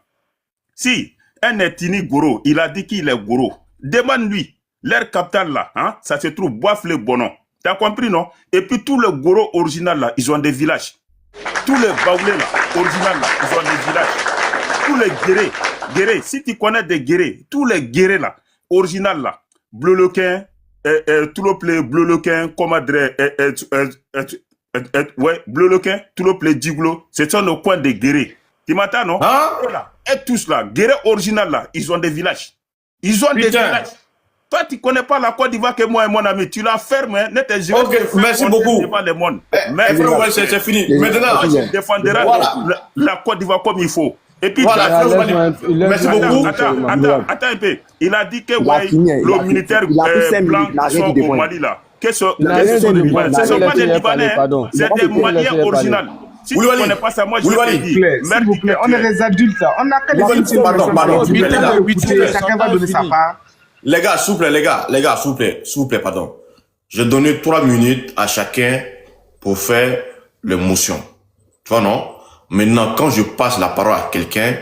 Si un Etini Goro, il a dit qu'il est Goro, demande-lui. Leur capitale là, hein, ça se trouve Bois-Flé-Bonon. T'as compris, non? Et puis tous les Goro original là, ils ont des villages. Tous les Baoulés là, original là, ils ont des villages. Tous les Guérés, si tu connais des Guérés, tous les Guérés là, original là, Bleu-Lequin, tout le play Bleu-Lequin, Comadre, ouais, Bleu-Lequin, tout le play Diglo, c'est ça le coin des Guérés. Tu m'entends, non? Et tous là, Guérés original là, ils ont des villages. Ils ont des villages. Toi, tu ne connais pas la Côte d'Ivoire que moi et mon ami. Tu la fermes, hein. Ok, merci beaucoup. Mais c'est fini. Maintenant, je défendrai la Côte d'Ivoire comme il faut. Et puis, merci beaucoup. Attends un peu. Il a dit que le militaire blanc sont au Mali là. Ce ne sont pas des Libanais, c'est des Maliens originaux. Si tu ne connais pas ça, moi je te dis. S'il vous plaît, on est des adultes. On n'a que des chacun va donner sa part. Les gars, s'il vous plaît, pardon. Je donne 3 minutes à chacun pour faire les motions. Tu vois, non? Maintenant, quand je passe la parole à quelqu'un,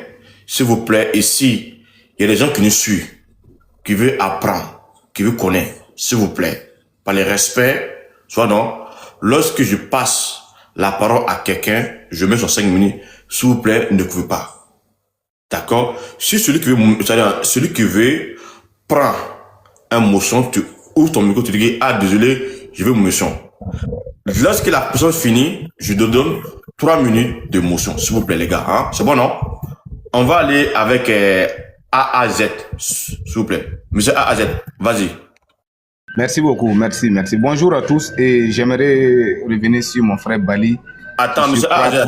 s'il vous plaît, ici, il y a des gens qui nous suivent, qui veulent apprendre, qui veulent connaître, s'il vous plaît, par le respect, soit non, lorsque je passe la parole à quelqu'un, je mets sur 5 minutes, s'il vous plaît, ne coupez pas. D'accord? Si celui qui veut prendre un motion, tu ouvres ton micro, tu dis, ah, désolé, je veux une motion. Lorsque la personne finit, je te donne 3 minutes de motion, s'il vous plaît, les gars. Hein? C'est bon, non? On va aller avec AAZ, s'il vous plaît. Monsieur AAZ, vas-y. Merci beaucoup, merci. Bonjour à tous et j'aimerais revenir sur mon frère Bali. Attends, monsieur AAZ,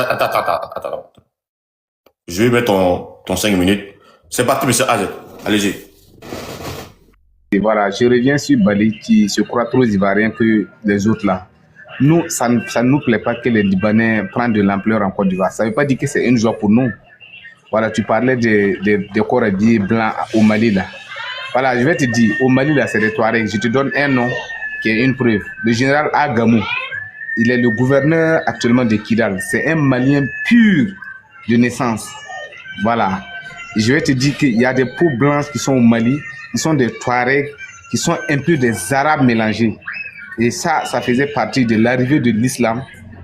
attends. Je vais mettre ton 5 minutes. C'est parti, monsieur AAZ. Allez-y. Et voilà, je reviens sur Bali qui se croit trop ivoirien que les autres là. Nous, ça ne nous plaît pas que les Libanais prennent de l'ampleur en Côte d'Ivoire. Ça ne veut pas dire que c'est une joie pour nous. Voilà, tu parlais des corps habillés blancs au Mali là. Voilà, je vais te dire, au Mali là, c'est des Touaregs. Je te donne un nom qui est une preuve. Le général Agamou, il est le gouverneur actuellement de Kidal. C'est un Malien pur de naissance. Voilà. Je vais te dire qu'il y a des peaux blanches qui sont au Mali, qui sont des Touaregs, qui sont un peu des Arabes mélangés. Et ça faisait partie de l'arrivée de l'islam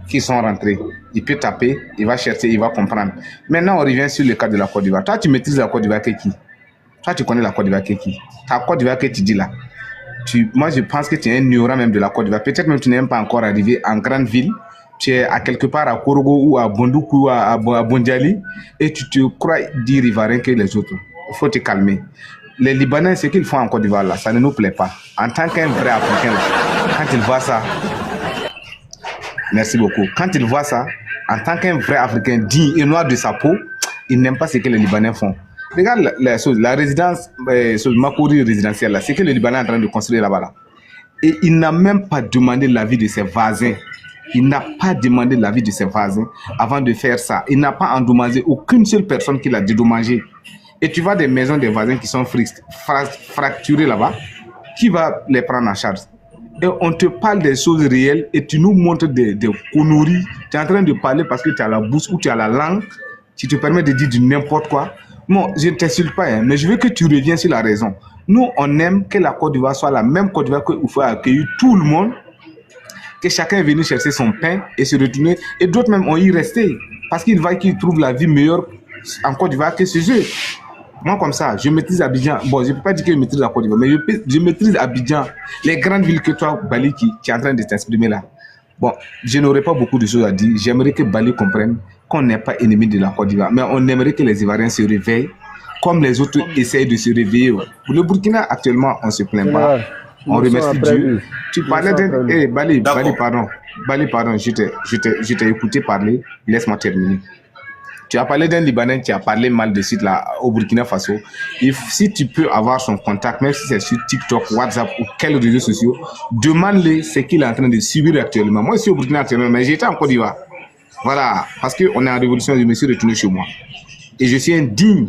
qui sont rentrés. Il peut taper, il va chercher, il va comprendre. Maintenant, on revient sur le cas de la Côte d'Ivoire. Toi, tu maîtrises la Côte d'Ivoire qui? Toi, tu connais la Côte d'Ivoire qui? Ta Côte d'Ivoire que tu dis là. Moi, je pense que tu es un ignorant même de la Côte d'Ivoire. Peut-être même que tu n'es même pas encore arrivé en grande ville. Tu es à quelque part à Korogo ou à Bondoukou ou à Bondjali et tu te crois dire ivoirien que les autres. Il faut te calmer. Les Libanais, ce qu'ils font en Côte d'Ivoire là, ça ne nous plaît pas. En tant qu'un vrai Africain, là, quand ils voient ça, merci beaucoup. Quand ils voient ça, en tant qu'un vrai Africain digne et noir de sa peau, ils n'aiment pas ce que les Libanais font. Regarde la résidence, Makouri résidentielle là, c'est que le Libanais est en train de construire là-bas là. Et il n'a même pas demandé l'avis de ses voisins. Il n'a pas demandé l'avis de ses voisins avant de faire ça. Il n'a pas endommagé aucune seule personne qui l'a dédommagé. Et tu vois des maisons des voisins qui sont fracturées là-bas, qui va les prendre en charge? Et on te parle des choses réelles et tu nous montres des conneries. Tu es en train de parler parce que tu as la bouche ou tu as la langue, tu te permets de dire du n'importe quoi. Bon, je ne t'insulte pas, hein, mais je veux que tu reviens sur la raison. Nous, on aime que la Côte d'Ivoire soit la même Côte d'Ivoire où il faut accueillir tout le monde, que chacun est venu chercher son pain et se retourner. Et d'autres même ont y resté parce qu'ils voient qu'ils trouvent la vie meilleure en Côte d'Ivoire que chez eux. Moi, comme ça, je maîtrise Abidjan. Bon, je ne peux pas dire que je maîtrise la Côte d'Ivoire, mais je maîtrise Abidjan, les grandes villes que toi, Bali, qui est en train de t'exprimer là. Bon, je n'aurais pas beaucoup de choses à dire. J'aimerais que Bali comprenne qu'on n'est pas ennemi de la Côte d'Ivoire, mais on aimerait que les Ivoiriens se réveillent, comme les autres essayent de se réveiller. Pour le Burkina, actuellement, on ne se plaint pas. On remercie Dieu. Tu parlais d'un... Hey, Bali, pardon, je t'ai écouté parler. Laisse-moi terminer. Tu as parlé d'un Libanais qui a parlé mal de site là au Burkina Faso. Et si tu peux avoir son contact, même si c'est sur TikTok, WhatsApp ou quels réseaux sociaux, demande-le ce qu'il est en train de subir actuellement. Moi, je suis au Burkina actuellement, mais j'étais en Côte d'Ivoire. Voilà, parce qu'on est en révolution, je me suis retourné chez moi. Et je suis indigne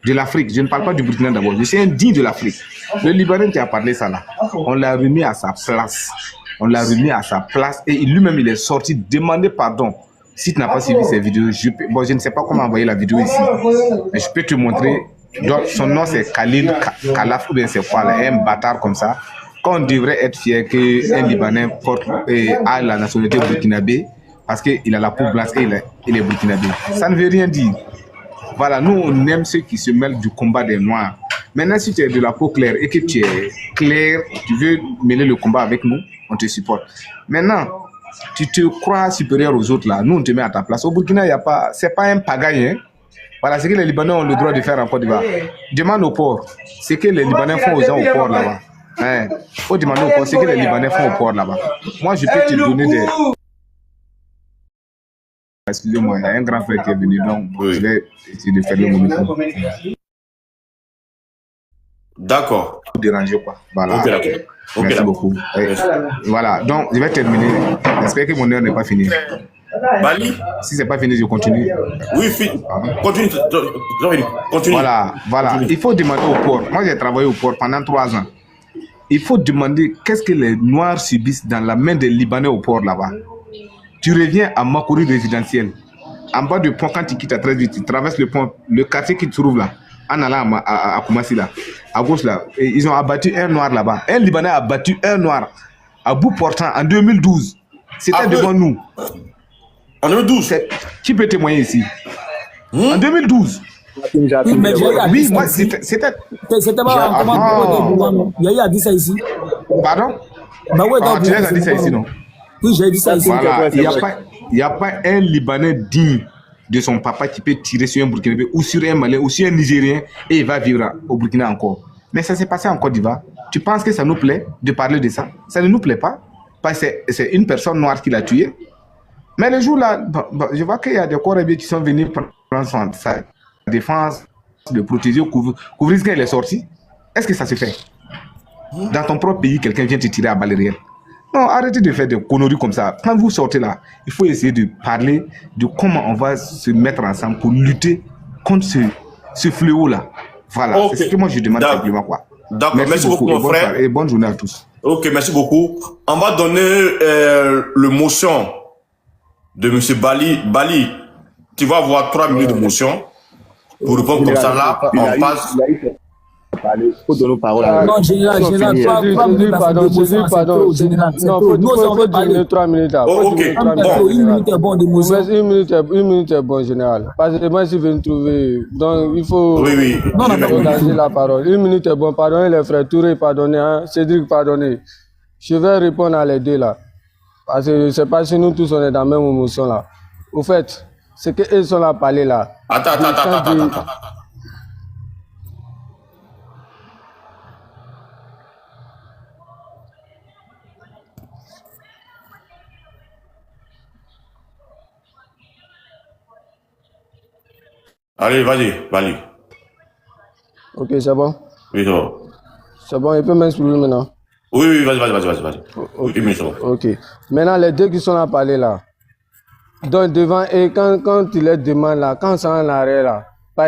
de l'Afrique. Je ne parle pas du Burkina d'abord, je suis indigne de l'Afrique. Le Libanais qui a parlé ça là, on l'a remis à sa place. On l'a remis à sa place et lui-même, il est sorti demander pardon Si tu n'as pas suivi ces vidéos, je ne sais pas comment envoyer la vidéo ici, mais je peux te montrer. Donc, son nom c'est Khalid Kalaf, ou bien c'est quoi là, un bâtard comme ça. Qu'on devrait être fier qu'un Libanais a la nationalité burkinabé parce qu'il a la peau blanche et il est burkinabé. Ça ne veut rien dire. Voilà, nous on aime ceux qui se mêlent du combat des Noirs. Maintenant, si tu es de la peau claire et que tu es clair, tu veux mêler le combat avec nous, on te supporte. Maintenant, tu te crois supérieur aux autres là, nous on te met à ta place. Au Burkina, il y a pas, c'est pas un pagaille. Hein? Voilà, c'est que les Libanais ont le droit de faire en Côte d'Ivoire. Demande au port. C'est que les Libanais font aux gens au port là-bas. Hein? Faut demander au port. C'est que les Libanais font au port là-bas. Moi, je peux te donner des. Excusez-moi, il y a un grand frère qui est venu, donc je vais essayer de faire le micro. D'accord. Vous déranger quoi. Voilà. Ok, d'accord. Merci beaucoup. Voilà, donc je vais terminer. J'espère que mon heure n'est pas finie. Bali? Si c'est pas fini, je continue. Oui, continue. Continue. Voilà. Il faut demander au port. Moi, j'ai travaillé au port pendant 3 ans. Il faut demander qu'est-ce que les Noirs subissent dans la main des Libanais au port là-bas. Tu reviens à Makori résidentiel. En bas du pont, quand tu quittes à 13h, tu traverses le pont, le quartier qui te trouve là, en allant à Koumassi là, à gauche là. Et ils ont abattu un Noir là-bas. Un Libanais a abattu un Noir à bout portant en 2012. C'était devant nous. En 2012? Qui peut témoigner ici? En 2012. Oui, moi, c'était... C'était pas... Il y a eu à dire ça ici. Pardon? Tu as dit ça ici, non? Oui, j'ai dit ça ici. Voilà, il n'y a pas un Libanais digne de son papa qui peut tirer sur un Burkinabé ou sur un Malien ou sur un Nigérien et il va vivre au Burkina encore. Mais ça s'est passé en Côte d'Ivoire. Tu penses que ça nous plaît de parler de ça? Ça ne nous plaît pas parce que c'est une personne noire qui l'a tué. Mais le jour là, je vois qu'il y a des corps qui sont venus prendre sa défense, de protéger, couvrir ce qu'il est sorti. Est-ce que ça se fait? Dans ton propre pays, quelqu'un vient te tirer à balles réelles. Non, arrêtez de faire des conneries comme ça. Quand vous sortez là, il faut essayer de parler de comment on va se mettre ensemble pour lutter contre ce fléau-là. Voilà, okay. C'est ce que moi je demande simplement quoi. D'accord, merci beaucoup mon frère. Et bonne journée à tous. Ok, merci beaucoup. On va donner le motion de M. Bali. Tu vas avoir 3 minutes de motion. Pour répondre comme ça là, on passe... Il faut donner parole à non, général, pardon. Non, faut donner 3 minutes. Ok, bon. 1 minute est bon de motion. 1 minute est bon, général. Parce que moi, je viens de trouver. Donc, il faut donner la parole. 1 minute est bon. Pardonnez les frères Touré, pardonnez. Hein. Cédric, pardonnez. Je vais répondre à les deux là. Parce que je ne sais pas si nous tous on est dans la même émotion là. Au fait, c'est qu'ils sont là à parler là. Attends. Allez, vas-y. Ok, c'est bon? Oui, c'est bon. C'est bon, il peut m'exprimer maintenant? Oui, vas-y. Okay. Ok. Maintenant, les deux qui sont là à parler là. Donc, devant, et quand tu les demandes là, quand c'est en arrêt là,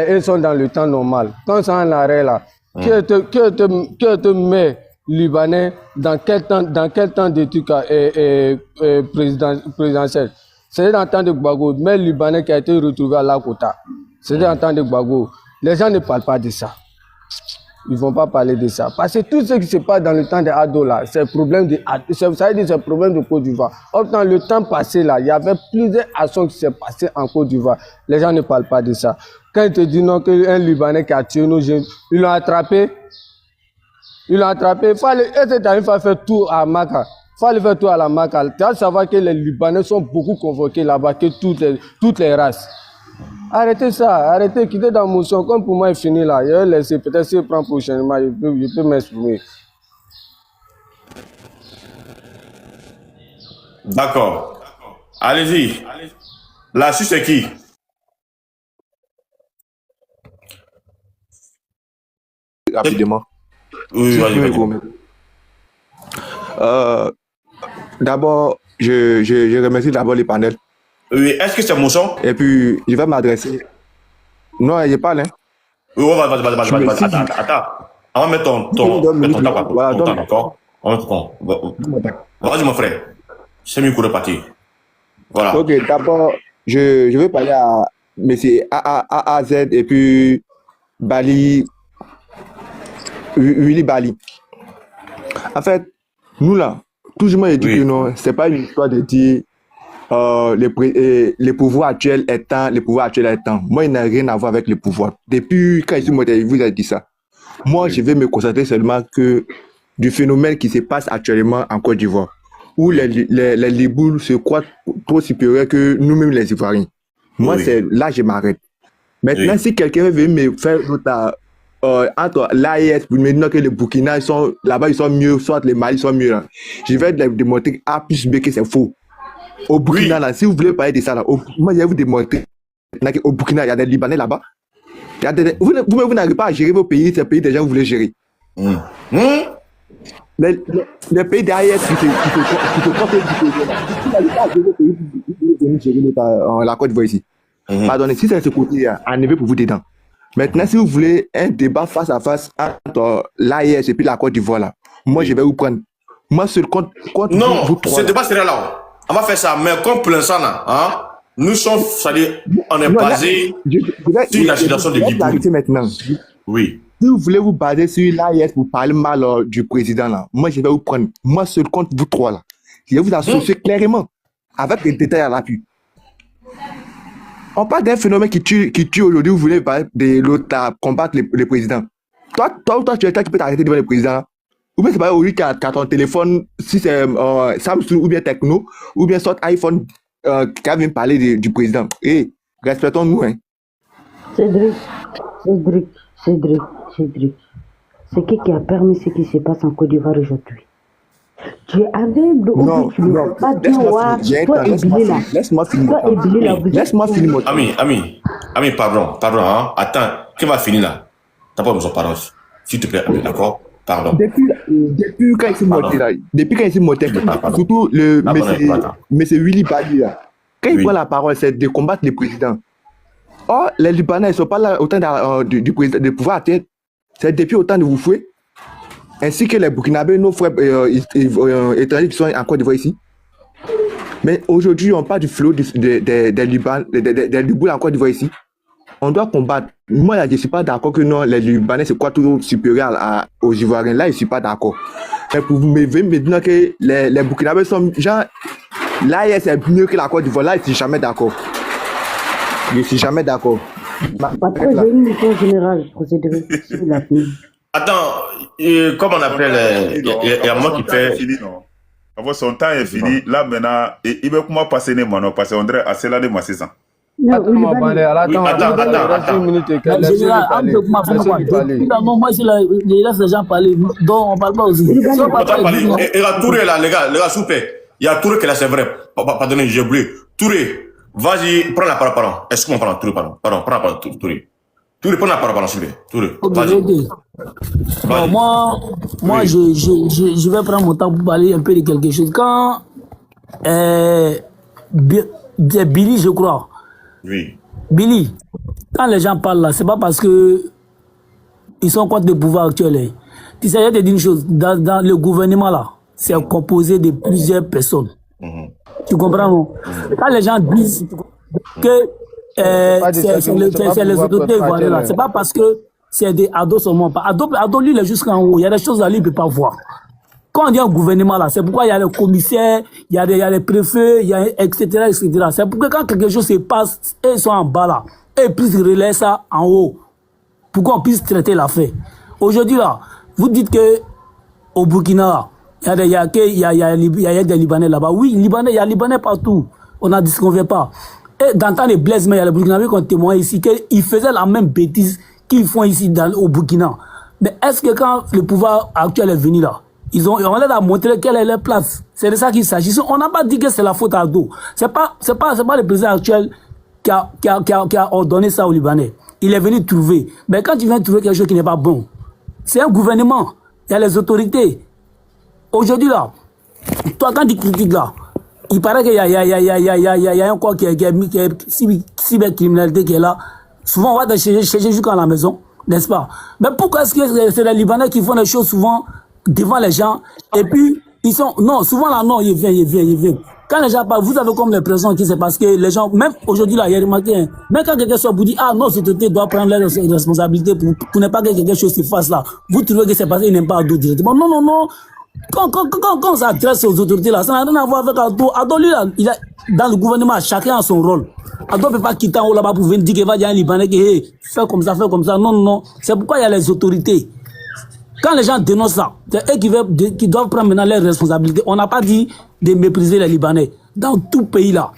ils sont dans le temps normal. Quand c'est en arrêt là, que te met Libanais dans quel temps d'études présidentiel? C'est dans le temps de Gbagbo, mais Libanais qui a été retrouvé à Lakota. C'est dans le temps de Gbagbo. Les gens ne parlent pas de ça. Ils ne vont pas parler de ça. Parce que tout ce qui se passe dans le temps de Ado là, c'est problème de Côte d'Ivoire. Dans le temps passé là, il y avait plusieurs actions qui s'est passées en Côte d'Ivoire. Les gens ne parlent pas de ça. Quand ils te disent non, qu'un Libanais qui a tué nos jeunes, ils l'ont attrapé. Il faut faire tout à Maka. Il faut aller faire tout à la Maka. Tu dois savoir que les Libanais sont beaucoup convoqués là-bas, que toutes les races. Arrêtez ça, quittez dans motion. Comme pour moi, il finit là. Je vais laisser, peut-être s'il prend prochainement, il peut m'exprimer. D'accord. Allez-y. La suite, c'est qui? Rapidement. Oui, vas-y. D'abord, je remercie d'abord les panels. Oui, est-ce que c'est motion? Et puis, je vais m'adresser. Non, il parle, hein. Oui, vas-y. Attends. On va mettre ton temps, d'accord? Vas-y, mon frère. C'est mieux pour repartir. Voilà. Ok, d'abord, je veux parler à M. AAZ et puis Bali, Willy Bali. En fait, nous là, toujours moi, je dis que non, c'est pas une histoire de dire les pouvoirs actuels étant, les pouvoirs actuels étant. Moi, il n'a rien à voir avec les pouvoirs. Depuis quand je suis monté, vous avez dit ça. Moi, je vais me concentrer seulement que du phénomène qui se passe actuellement en Côte d'Ivoire, où les Libouls se croient trop supérieurs que nous-mêmes les Ivoiriens. Moi, c'est là je m'arrête. Maintenant, si quelqu'un veut me faire entre l'AES pour me dire que les Burkina sont là-bas, ils sont mieux, soit les Mali sont mieux, là, je vais démontrer A plus B que c'est faux. Au Burkina, là, si vous voulez parler de ça, là, moi, je vais vous démontrer qu'au Burkina, il y a des Libanais là-bas. Vous n'arrivez pas à gérer vos pays, c'est le pays des gens que vous voulez gérer. Les pays derrière qui se comptent la Côte d'Ivoire ici. Pardonnez, si c'est ce côté, enlevez pour vous dedans. Maintenant, si vous voulez un débat face à face entre l'AES et puis la Côte d'Ivoire, là, moi, je vais vous prendre. Moi, seul contre non, vous trois. Ce débat serait là. On va faire ça, mais comme pour l'instant, là, hein, nous sommes, c'est-à-dire, on est basé sur la situation de Libye. Maintenant. Oui. Si vous voulez vous baser sur l'AIS pour parler mal du président, là, moi, je vais vous prendre. Moi, seul contre vous trois, là. Je vais vous associer clairement, avec des détails à l'appui. On parle d'un phénomène qui tue aujourd'hui, vous voulez parler de l'autre à combattre le président. Toi, tu es quelqu'un qui peut t'arrêter devant le président. Ou bien c'est pas aujourd'hui qu'à ton téléphone, si c'est Samsung ou bien Techno, ou bien soit iPhone qui vient parler du président. Et respectons-nous. Hein. Cédric. C'est qui a permis ce qui se passe en Côte d'Ivoire aujourd'hui? Tu avais non, pas dire toi et Billy là. Laisse-moi finir. Laisse-moi finir. Ami, pardon, hein. Attends, qui va finir là? T'as pas besoin de parole. S'il te plaît, ami, d'accord? Pardon. Depuis quand il s'est monté là, surtout le monsieur Willy Bali là, quand il prend la parole, c'est de combattre le président. Or, les Libanais ne sont pas là au temps du président de pouvoir à tête. C'est depuis au temps de Woufoué, ainsi que les Burkinabés, nos frères étrangers qui sont en Côte d'Ivoire ici. Mais aujourd'hui, on parle du flot des Libouls en Côte d'Ivoire ici. On doit combattre. Moi, là, je ne suis pas d'accord que non, les Libanais se croient toujours supérieurs aux Ivoiriens. Là, je ne suis pas d'accord. Mais pour me dire que les Burkinabés sont genre, là, c'est mieux que la Côte d'Ivoire. Là, je ne suis jamais d'accord. Je ne suis jamais d'accord. Après, j'ai une mission générale. Attends, comment on appelle il y a moi qui fait. Son temps est fini. Là, maintenant, il veut comment passer les manos parce qu'on dirait assez là de moi, c'est ça. Attends. Moi, c'est là, les gens parlent, donc on parle pas aussi. Et la Touré, là, les gars, s'il vous plaît. Il y a Touré qui là, c'est vrai. Pardonnez, j'ai oublié. Touré, vas-y, prends la parole, pardon. Excuse-moi, pardon, Touré, pardon. Pardon, prends la parole, Touré. Touré, prends la parole, pardon, s'il vous plaît. Touré, vas-y. Bon, moi, je vais prendre mon temps pour parler un peu de quelque chose. Quand Billy, je crois. Oui. Billy, quand les gens parlent là, c'est pas parce que ils sont contre le pouvoir actuel. Hein. Tu sais, je te dis une chose, dans le gouvernement là, c'est composé de plusieurs personnes. Tu comprends, non? Quand les gens disent que c'est les autorités ivoiriennes là, c'est pas parce que c'est des ados seulement. Ado, lui, il est jusqu'en haut. Il y a des choses là, lui, il ne peut pas voir. Quand on dit un gouvernement là, c'est pourquoi il y a les commissaires, il y a les préfets, il y a etc. C'est pourquoi quand quelque chose se passe, et ils sont en bas là, et ils puissent relayer ça en haut, pour qu'on puisse traiter l'affaire. Aujourd'hui là, vous dites que au Burkina, il y a des Libanais là-bas. Oui, il y a Libanais partout. On a dit qu'on ne veut pas. Et dans le temps de Blaise, il y a les Burkinabés qui ont témoigné ici qu'ils faisaient la même bêtise qu'ils font ici au Burkina. Mais est-ce que quand le pouvoir actuel est venu là, on leur a montré quelle est leur place? C'est de ça qu'il s'agit. On n'a pas dit que c'est la faute à Ado. C'est pas le président actuel qui a ordonné ça aux Libanais. Il est venu trouver. Mais quand tu viens trouver quelque chose qui n'est pas bon, c'est un gouvernement. Il y a les autorités. Aujourd'hui là, toi quand tu critiques là, il paraît qu'il y a un corps qui est cybercriminalité qui est là. Souvent on va te chercher jusqu'à la maison, n'est-ce pas? Mais pourquoi est-ce que c'est les Libanais qui font des choses souvent devant les gens et puis ils sont non, souvent là non, il vient. Quand les gens parlent, vous avez comme l'impression que c'est parce que les gens, même aujourd'hui là, il y a remarqué, hein, même quand quelqu'un sort vous dit, ah, nos autorités doivent prendre leurs responsabilités pour ne pas que quelque chose se fasse là, vous trouvez que c'est parce qu'ils n'aiment pas Ado directement. Non, non, non. Quand ça adresse aux autorités là, ça n'a rien à voir avec Ado. Ado, lui là, il a, dans le gouvernement, chacun a son rôle. Ado ne peut pas quitter en haut là-bas pour venir dire qu'il va dire à un Libanais que, hey, fais comme ça, fais comme ça. Non, non, non. C'est pourquoi il y a les autorités. Quand les gens dénoncent ça, c'est eux qui doivent prendre maintenant leurs responsabilités. On n'a pas dit de mépriser les Libanais. Dans tout pays là,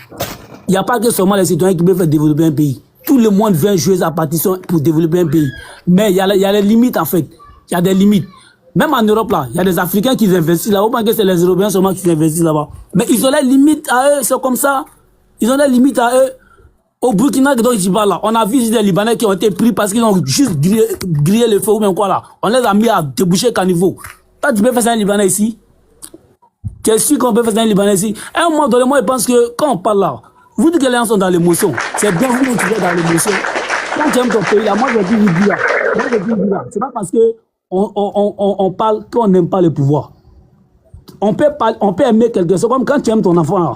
il n'y a pas que seulement les citoyens qui peuvent faire développer un pays. Tout le monde vient jouer sa partition pour développer un pays. Mais il y a les limites en fait. Il y a des limites. Même en Europe là, il y a des Africains qui investissent là. Au moins que c'est les Européens seulement qui investissent là-bas. Mais ils ont les limites à eux, c'est comme ça. Ils ont les limites à eux. Au Burkina, dont je parle là, on a vu des Libanais qui ont été pris parce qu'ils ont juste grillé le feu ou bien quoi là. On les a mis à déboucher caniveau. Toi, tu peux faire ça un Libanais ici? Tu es sûr qu'on peut faire ça un Libanais ici? À un moment donné, moi, je pense que quand on parle là, vous dites que les gens sont dans l'émotion. C'est bien vous qui êtes dans l'émotion. Quand tu aimes ton pays là, moi, je dis vous dire. Moi, je dis vous dire. C'est pas parce que on parle qu'on n'aime pas le pouvoir. On peut aimer quelque chose. Comme quand tu aimes ton enfant là.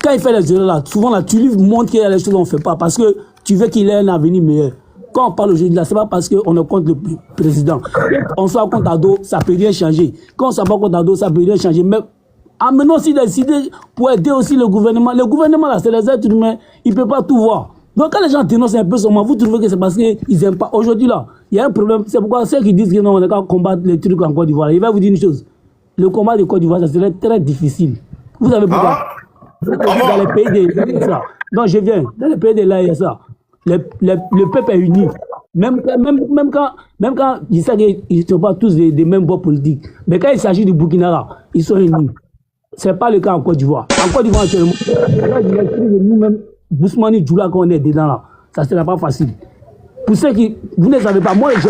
Quand il fait les erreurs là, souvent là, tu lui montres qu'il y a des choses qu'on ne fait pas parce que tu veux qu'il ait un avenir meilleur. Quand on parle aujourd'hui là, c'est pas parce qu'on est contre le président. On soit contre Ado, ça peut rien changer. Quand on soit pas contre Ado, ça peut rien changer. Mais amenons aussi des idées pour aider aussi le gouvernement. Le gouvernement là, c'est les êtres humains, il ne peut pas tout voir. Donc quand les gens dénoncent un peu seulement, vous trouvez que c'est parce qu'ils n'aiment pas. Aujourd'hui là, il y a un problème. C'est pourquoi ceux qui disent que non, on est qu'à combattre les trucs en Côte d'Ivoire. Il va vous dire une chose. Le combat de Côte d'Ivoire, ça serait très difficile. Vous savez pourquoi? Dans les pays de l'AESA. Non, je viens. Dans les pays de l'AESA, le peuple est uni. Même quand ils savent qu'ils ne sont pas tous des mêmes bords politiques. Mais quand il s'agit du Burkina, là, ils sont unis. Ce n'est pas le cas en Côte d'Ivoire. En Côte d'Ivoire, actuellement, nous-mêmes, Bousmani, Djoula, quand on est dedans, là, ça ne sera pas facile. Pour ceux qui. Vous ne savez pas, moi, j'ai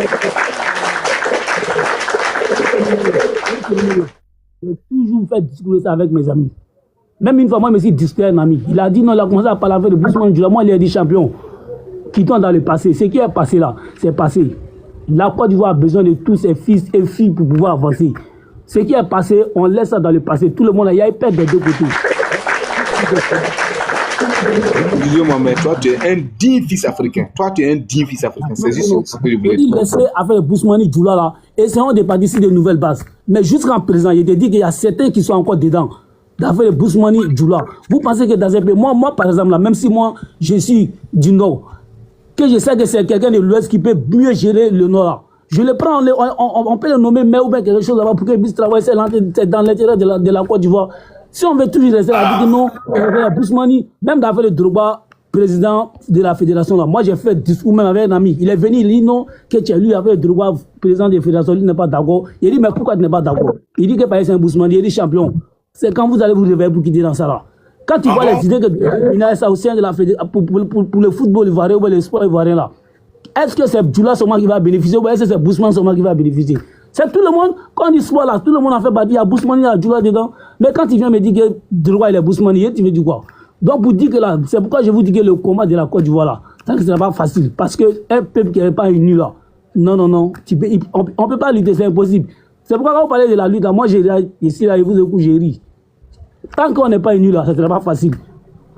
toujours fait discuter ça avec mes amis. Même une fois, moi, je me suis disputé un ami. Il a dit non, il a commencé à parler avec le Bousmane Djoula. Moi, il a dit champion. Quittons dans le passé. Ce qui est passé là, c'est passé. La Côte d'Ivoire a besoin de tous ses fils et filles pour pouvoir avancer. Ce qui est passé, on laisse ça dans le passé. Tout le monde, il y a eu peur des deux côtés. Dis-moi, mais toi, tu es un digne fils africain. Toi, tu es un digne fils africain. C'est juste ce que je voulais dire. Laissez avec le Bousmane Djoula là. Essayons de bâtir de nouvelles bases. Mais jusqu'en présent, il te dit qu'il y a certains qui sont encore dedans. D'avoir le Bousmane Djoula. Vous pensez que dans un pays, moi par exemple, là, même si moi je suis du Nord, que je sais que c'est quelqu'un de l'Ouest qui peut mieux gérer le Nord là, je le prends, on peut le nommer maire ou bien quelque chose là-bas pour qu'il puisse travailler dans l'intérêt de la Côte d'Ivoire. Si on veut toujours rester là, dire non, Bousmane, même d'avoir le Drogba, président de la fédération là, moi j'ai fait discours même avec un ami. Il est venu, il dit non, que tu as lui avec le Drogba, président de la fédération, il n'est pas d'accord. Il dit mais pourquoi tu n'es pas d'accord? Il dit que par exemple Bousmane, il dit champion. C'est quand vous allez vous réveiller pour quitter dans ça là. Quand tu vois les idées qu'il y a ça au sein de la fédération pour le football ivoirien ou le sport ivoirien là, est-ce que c'est Djoula seulement qui va bénéficier ou est-ce que c'est Bousmane seulement qui va bénéficier? C'est tout le monde, quand on dit sport là, tout le monde en fait partie, il y a Bousmane, il y a Djoula dedans. Mais quand il vient me dire que Djoula il est Bousmane, tu veux dire quoi? Donc pour dire que là, c'est pourquoi je vous dis que le combat de la Côte d'Ivoire là, ça ce n'est pas facile. Parce qu'un peuple qui n'est pas uni là, non, on ne peut pas lutter, c'est impossible. C'est pourquoi quand vous parlez de la lutte là, moi j'ai ici là, et vous écoutez, j'ai ri. Tant qu'on n'est pas unis là, ça ne sera pas facile.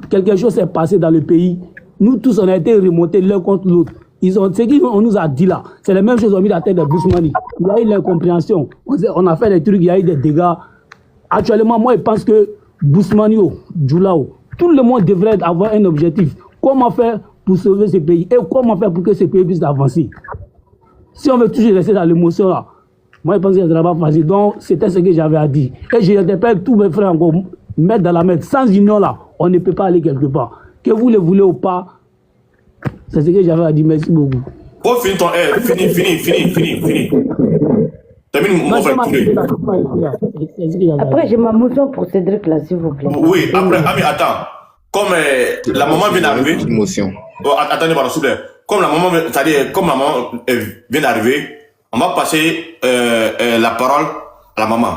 Quelque chose s'est passé dans le pays. Nous tous, on a été remontés l'un contre l'autre. Ce qu'on nous a dit là, c'est la même chose qu'on a mis la tête de Bousmane. Il y a eu l'incompréhension. On a fait des trucs, il y a eu des dégâts. Actuellement, moi, je pense que Bousmane, Djoula, tout le monde devrait avoir un objectif. Comment faire pour sauver ce pays et comment faire pour que ce pays puisse avancer. Si on veut toujours rester dans l'émotion là, moi, je pense que ce ne sera pas facile. Donc, c'était ce que j'avais à dire. Et je interpelle tous mes frères encore, mettre dans la main. Sans union là, on ne peut pas aller quelque part. Que vous le voulez ou pas, c'est ce que j'avais à dire. Merci beaucoup. Oh, finis ton air. Fini. Termine mon frère. Après, j'ai ma motion pour Cédric là, s'il vous plaît. Oui, après, Ami, attends. Comme la maman vient d'arriver. Motion. Oh, attendez, pardon, s'il vous plaît. Comme la maman vient d'arriver, on va passer la parole à la maman.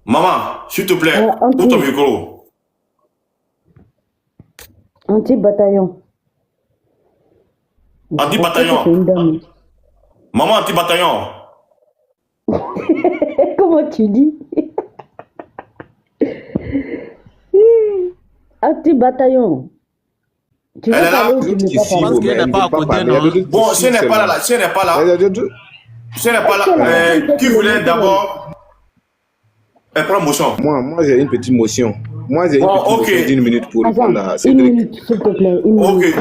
Maman, s'il te plaît, ouvre ton micro. Anti-bataillon. Anti-bataillon. Maman, anti-bataillon. Comment tu dis? Anti-bataillon. Tu veux Elle est là. parler ou tu ne veux pas Ici, parler? mais elle ne veut pas parler. Bon, si elle n'est pas là, si elle n'est pas là, si elle n'est pas là, qui voulait d'abord prendre motion? Moi, j'ai une petite motion. Moi, j'ai une Bon, petite motion d'une minute pour répondre à Une Cédric. minute, s'il te plaît. Une Ok. minute.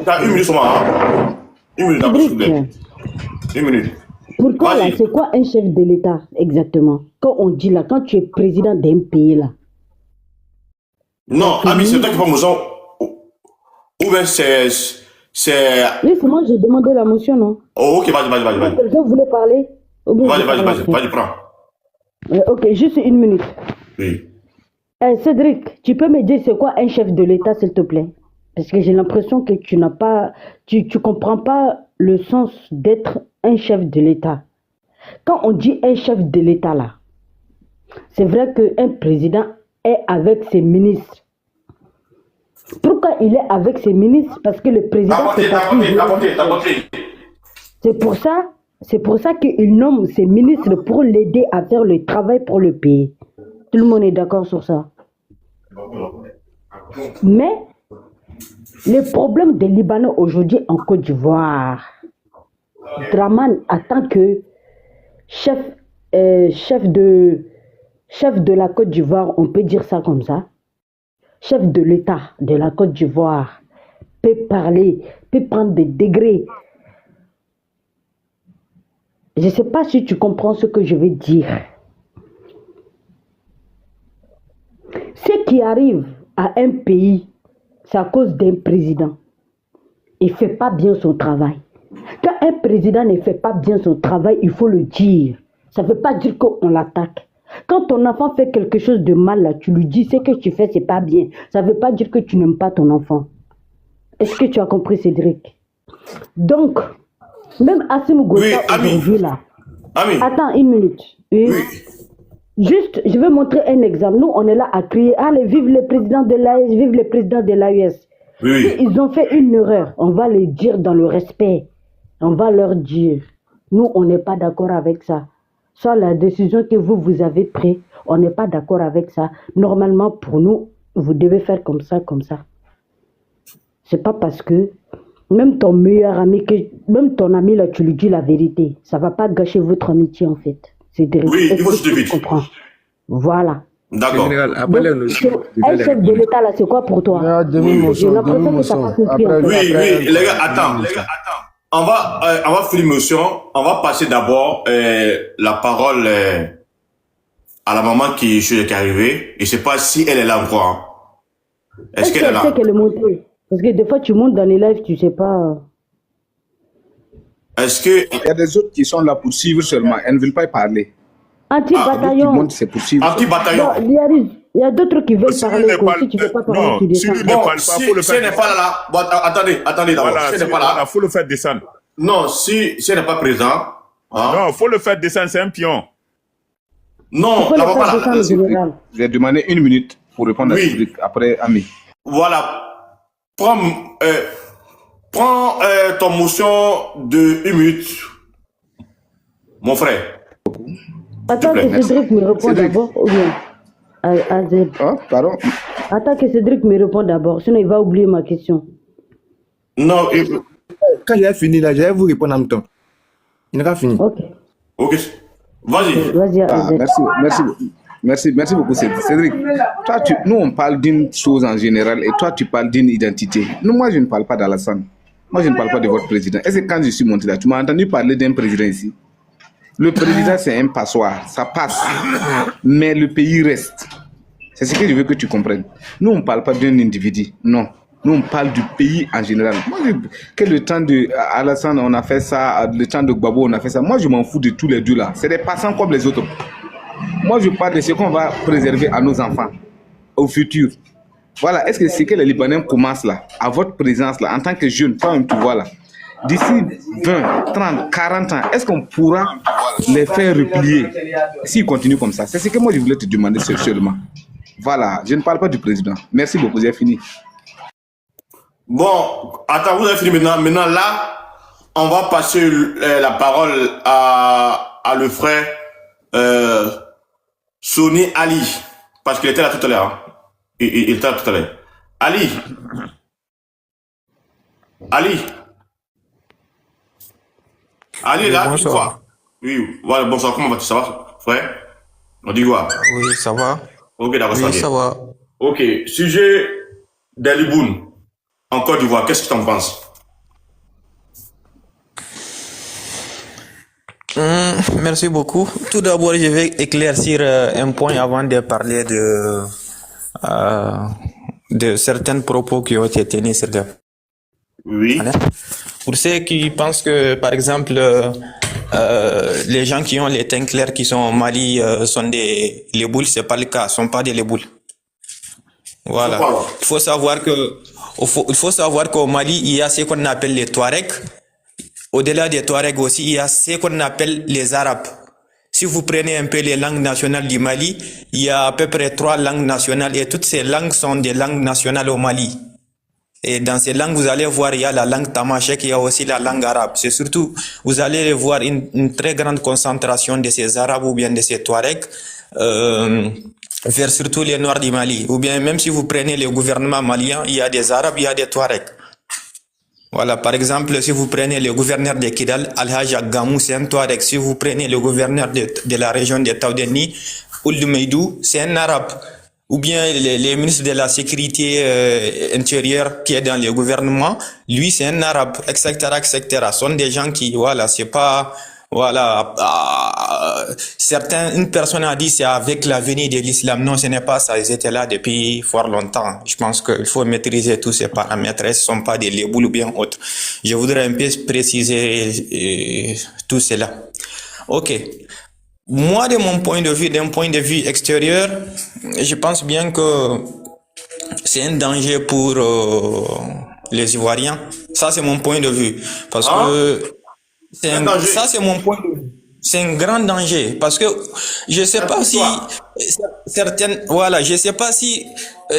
T'as une minute, moi. Hein? Une minute, d'abord, s'il vous plaît. Une minute. Pour toi, là, Vas-y. c'est quoi un chef de l'État exactement? Quand on dit là, quand tu es président d'un pays là. Non, Ami, c'est toi qui prends motion. Ou bien c'est. Oui, c'est moi, j'ai demandé la motion, non? Oh, ok, vas-y. Quelqu'un voulait parler? Ou bien je parle après? Vas-y, prends. Ok, juste une minute. Oui. Cédric, tu peux me dire c'est quoi un chef de l'État, s'il te plaît? Parce que j'ai l'impression que tu n'as pas, tu comprends pas le sens d'être un chef de l'État. Quand on dit un chef de l'État là, c'est vrai qu'un président est avec ses ministres. Pourquoi il est avec ses ministres? Parce que le président c'est pour ça qu'il nomme ses ministres pour l'aider à faire le travail pour le pays. Tout le monde est d'accord sur ça. Mais le problème des Libanais aujourd'hui en Côte d'Ivoire, Draman en tant que chef de la Côte d'Ivoire, on peut dire ça comme ça, chef de l'État de la Côte d'Ivoire, peut parler, peut prendre des degrés. Je ne sais pas si tu comprends ce que je veux dire. Ce qui arrive à un pays, c'est à cause d'un président. Il ne fait pas bien son travail. Quand un président ne fait pas bien son travail, il faut le dire. Ça ne veut pas dire qu'on l'attaque. Quand ton enfant fait quelque chose de mal, là, tu lui dis ce que tu fais, c'est pas bien. Ça ne veut pas dire que tu n'aimes pas ton enfant. Est-ce que tu as compris, Cédric? Donc, même Assimi Goïta aujourd'hui là. Ami. Attends une minute. Oui. Juste, je vais montrer un exemple. Nous, on est là à crier, allez, vive le président de l'AS, vive le président de l'AUS. Oui. Si ils ont fait une erreur, on va les dire dans le respect. On va leur dire, nous, on n'est pas d'accord avec ça. Soit la décision que vous avez prise, on n'est pas d'accord avec ça. Normalement, pour nous, vous devez faire comme ça, comme ça. C'est pas parce que même ton meilleur ami, même ton ami, là, tu lui dis la vérité. Ça va pas gâcher votre amitié, en fait. C'est direct. Oui, il faut que je te vite. Voilà. D'accord. Un chef de l'État, là, c'est quoi pour toi? J'ai l'impression que t'as pas compris. Oui, les gars, attends. On va finir l'émotion. On va passer d'abord la parole à la maman qui est arrivée. Et je sais pas si elle est là encore. Hein. Est-ce qu'elle est là? Elle sait qu'elle est montée. Parce que des fois, tu montes dans les lives, tu sais pas. Est-ce que... Il y a des autres qui sont là pour suivre seulement. Elles ne veulent pas y parler. Anti-bataillon. C'est pour suivre. Anti-bataillon. Il y a d'autres qui veulent parler. Si tu ne veux pas parler, tu descends. Si elle n'est pas là, bon, attendez d'abord. Voilà, si elle n'est pas là, faut le faire descendre. Non, si elle n'est pas présente. Hein? Non, faut le faire descendre, c'est un pion. Non, la pas là. Je vais demander une minute pour répondre à Cédric. Après, Ami. Voilà. Prends ton motion de 1 minute, mon frère. Attends que Cédric me réponde d'abord. Ou bien Azeb. Oh, pardon. Attends que Cédric me réponde d'abord, sinon il va oublier ma question. Non, quand j'ai fini là, je vais vous répondre en même temps. Il n'a pas fini. Ok. Vas-y. Vas-y, Azeb. Merci beaucoup, Cédric. Toi, nous, on parle d'une chose en général et toi, tu parles d'une identité. Moi, je ne parle pas d'Alassane. Moi, je ne parle pas de votre président. Est-ce que quand je suis monté là, tu m'as entendu parler d'un président ici? Le président, c'est un passoire. Ça passe. Mais le pays reste. C'est ce que je veux que tu comprennes. Nous, on ne parle pas d'un individu. Non. Nous, on parle du pays en général. Moi, que le temps de Alassane, on a fait ça. Le temps de Gbagbo, on a fait ça. Moi, je m'en fous de tous les deux là. C'est des passants comme les autres. Moi, je parle de ce qu'on va préserver à nos enfants, au futur. Voilà, est-ce que c'est que les Libanais commencent là, à votre présence là, en tant que jeune, toi-même tu vois là, d'ici 20, 30, 40 ans, est-ce qu'on pourra les faire replier s'ils continuent comme ça? C'est ce que moi je voulais te demander seulement. Voilà, je ne parle pas du président. Merci beaucoup, j'ai fini. Bon, attends, vous avez fini maintenant. Maintenant là, on va passer la parole à le frère Soni Ali, parce qu'il était là tout à l'heure. Hein. Il était là tout à l'heure. Ali. Ali. Ali est là, Bonsoir. quoi? Oui, voilà, bonsoir, comment vas-tu? Ça va, frère? On dit quoi? Oui, ça va. Ok, d'accord, Oui, ça va. Ok, sujet d'Aliboun en Côte d'Ivoire, qu'est-ce que tu en penses? Merci beaucoup. Tout d'abord, je vais éclaircir un point avant de parler de certains propos qui ont été tenus sur le... Oui. Voilà. Pour ceux qui pensent que, par exemple, les gens qui ont les teints clairs qui sont au Mali sont des léboules, c'est pas le cas, sont pas des léboules. Voilà. Il faut savoir qu'au Mali, il y a ce qu'on appelle les Touaregs. Au-delà des Touaregs aussi, il y a ce qu'on appelle les Arabes. Si vous prenez un peu les langues nationales du Mali, il y a à peu près 3 langues nationales et toutes ces langues sont des langues nationales au Mali. Et dans ces langues, vous allez voir, il y a la langue tamashek, il y a aussi la langue arabe. C'est surtout, vous allez voir une très grande concentration de ces Arabes ou bien de ces Touaregs vers surtout les Noirs du Mali. Ou bien même si vous prenez le gouvernement malien, il y a des Arabes, il y a des Touaregs. Voilà, par exemple, si vous prenez le gouverneur de Kidal, Al-Hajj Gamou, c'est un Touareg. Si vous prenez le gouverneur de la région de Taoudeni, Ould Meidou, c'est un Arabe. Ou bien les ministres de la sécurité intérieure qui est dans le gouvernement, lui c'est un Arabe, etc., etc. Ce sont des gens qui, voilà, c'est pas, voilà, une personne a dit c'est avec la venue de l'islam. Non, ce n'est pas ça, ils étaient là depuis fort longtemps. Je pense qu'il faut maîtriser tous ces paramètres, ce ne sont pas des léboules ou bien autres. Je voudrais un peu préciser tout cela. Ok. Moi, de mon point de vue, d'un point de vue extérieur, je pense bien que c'est un danger pour les Ivoiriens. Ça, c'est mon point de vue. Parce que ça, c'est mon point de vue. C'est un grand danger. Parce que je sais pas si certaines, voilà, je sais pas si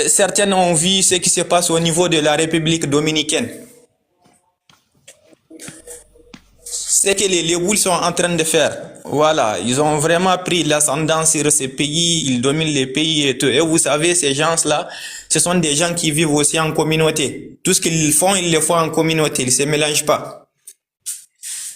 certaines ont vu ce qui se passe au niveau de la République dominicaine. C'est que les Lébouls sont en train de faire. Voilà, ils ont vraiment pris l'ascendant sur ces pays, ils dominent les pays et tout. Et vous savez, ces gens-là, ce sont des gens qui vivent aussi en communauté. Tout ce qu'ils font, ils le font en communauté, ils ne se mélangent pas.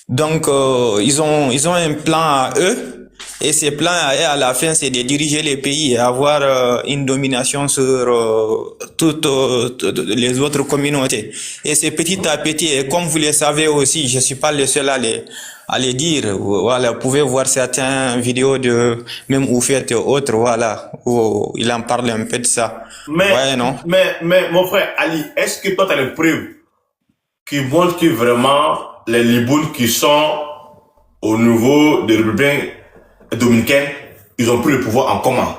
Donc, ils ont un plan à eux. Et ces plans, à la fin, c'est de diriger les pays et avoir une domination sur toutes les autres communautés. Et c'est petit à petit, et comme vous le savez aussi, je suis pas le seul à les dire. Voilà, vous pouvez voir certaines vidéos de même Oufet et autres, voilà, où il en parle un peu de ça. Mais mon frère Ali, est-ce que toi tu as les preuves qui montrent que vraiment les Libouls qui sont au niveau des républicains dominicains, ils ont pris le pouvoir en commun?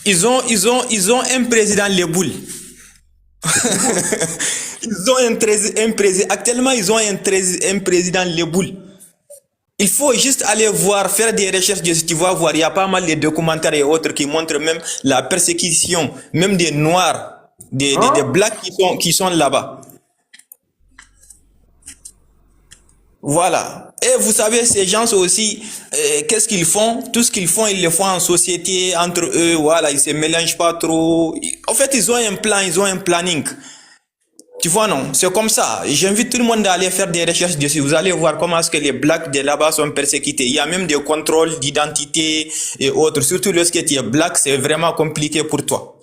Ils ont un président Leboul. Ils ont un président. Actuellement, ils ont un président Leboul. Il faut juste aller voir, faire des recherches, tu vas voir, il y a pas mal de documentaires et autres qui montrent même la persécution, même des Noirs, des Blacks qui sont là-bas. Voilà. Et vous savez, ces gens aussi, qu'est-ce qu'ils font? Tout ce qu'ils font, ils le font en société, entre eux, voilà, ils se mélangent pas trop. En fait, ils ont un plan, ils ont un planning. Tu vois, non? C'est comme ça. J'invite tout le monde à aller faire des recherches dessus. Vous allez voir comment est-ce que les Blacks de là-bas sont persécutés. Il y a même des contrôles d'identité et autres. Surtout lorsque tu es Black, c'est vraiment compliqué pour toi.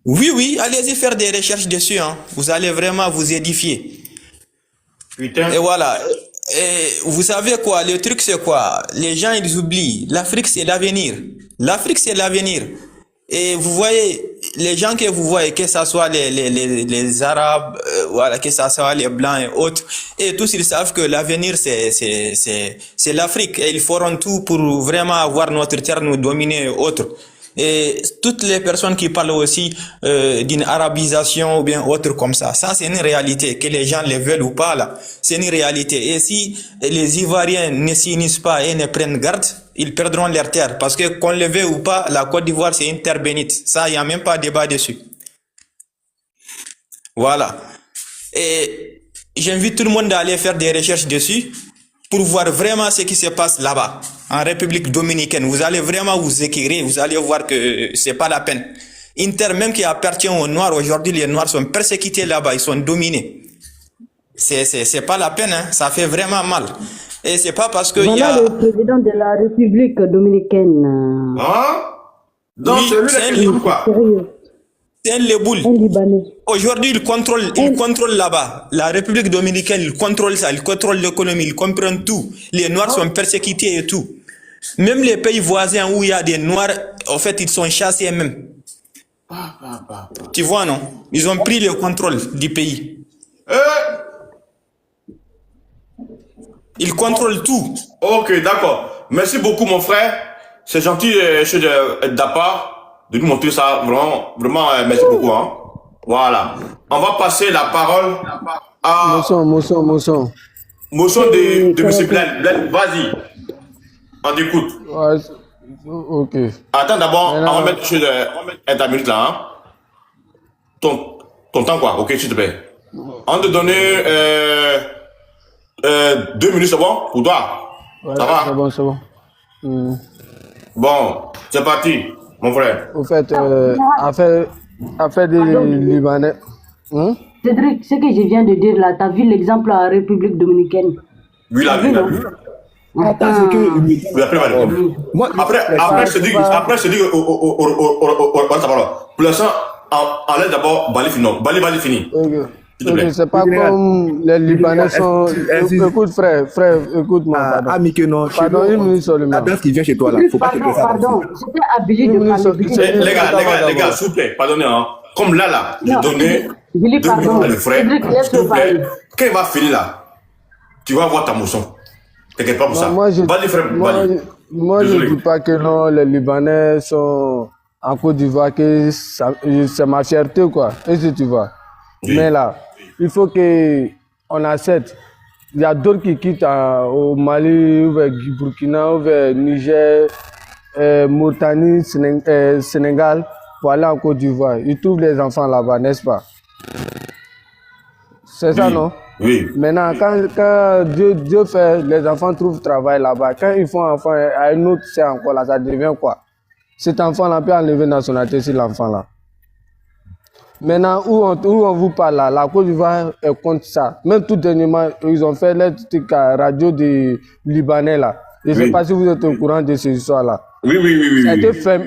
Oui, allez-y faire des recherches dessus, hein. Vous allez vraiment vous édifier. Putain. Et voilà. Et vous savez quoi? Le truc, c'est quoi? Les gens, ils oublient. L'Afrique, c'est l'avenir. L'Afrique, c'est l'avenir. Et vous voyez, les gens que vous voyez, que ce soit les Arabes, voilà, que ce soit les Blancs et autres, et tous, ils savent que l'avenir, c'est l'Afrique. Et ils feront tout pour vraiment avoir notre terre, nous dominer et autres. Et toutes les personnes qui parlent aussi d'une arabisation ou bien autre comme ça, c'est une réalité, que les gens le veulent ou pas là, c'est une réalité. Et si les Ivoiriens ne s'unissent pas et ne prennent garde, ils perdront leur terre. Parce que qu'on le veuille ou pas, la Côte d'Ivoire c'est une terre bénite. Ça, il n'y a même pas de débat dessus. Voilà. Et j'invite tout le monde à aller faire des recherches dessus. pour voir vraiment ce qui se passe là-bas, en République dominicaine. Vous allez vraiment vous éclairer, vous allez voir que c'est pas la peine. Une terre même qui appartient aux Noirs, aujourd'hui les Noirs sont persécutés là-bas, ils sont dominés. C'est pas la peine, hein. Ça fait vraiment mal. Et c'est pas parce que voilà le président de la République dominicaine. Hein? Donc oui, c'est lui quoi? C'est un Léboul. Un Libanais. Aujourd'hui, il contrôle là-bas. La République dominicaine, il contrôle ça, il contrôle l'économie, il comprend tout. Les Noirs sont persécutés et tout. Même les pays voisins où il y a des Noirs, en fait, ils sont chassés même. Tu vois, non? Ils ont pris le contrôle du pays. Ils contrôlent tout. Ok, d'accord. Merci beaucoup, mon frère. C'est gentil, Dapa, de nous montrer ça. Vraiment, merci beaucoup. Hein. Voilà. On va passer la parole à... Motion. Motion de M. Bled. Vas-y. On t'écoute. Ouais, ok. Attends, d'abord, on va mettre ta minute là. Hein. Ton temps, quoi. Ok, s'il te plaît. On te donne 2 minutes, c'est bon pour toi? Ouais, ça va? C'est bon. Bon, c'est parti, mon frère. Au fait, affaire des Libanais. Cédric, ce que je viens de dire là, tu as vu l'exemple en République dominicaine? Oui, la vu. Attends, c'est que... Après, je te dis, pour l'instant, on laisse d'abord Bali fini. Ok, c'est pas comme les Libanais sont... Écoute, frère, écoute-moi. Pardon, une minute seulement. L'adresse qui vient chez toi là, faut pas te faire ça. Pardon, c'était abusé de parler. Les gars, s'il vous plaît, pardonnez, hein. Comme là, j'ai donné... Pardon, Cédric, laisse-le parler. Quand il va finir là, tu vas voir ta motion. T'inquiète pas pour ça. Moi, je ne dis pas que non, les Libanais sont en Côte d'Ivoire, que c'est ma fierté, quoi. Est-ce que tu vois? Oui. Mais là, il faut qu'on accepte. Il y a d'autres qui quittent au Mali, vers Burkina, vers Niger, Mauritanie, Sénégal, pour aller en Côte d'Ivoire. Ils trouvent les enfants là-bas, n'est-ce pas? C'est ça, non? Oui. Maintenant, quand Dieu fait, les enfants trouvent travail là-bas. Quand ils font enfant à un autre, c'est encore là, ça devient quoi? Cet enfant-là peut enlever la nationalité sur l'enfant-là. Maintenant, où on vous parle là, la Côte d'Ivoire est contre ça. Même tout dernièrement, ils ont fait les radio des Libanais là. Je ne sais pas si vous êtes au courant de ces histoires-là. Oui.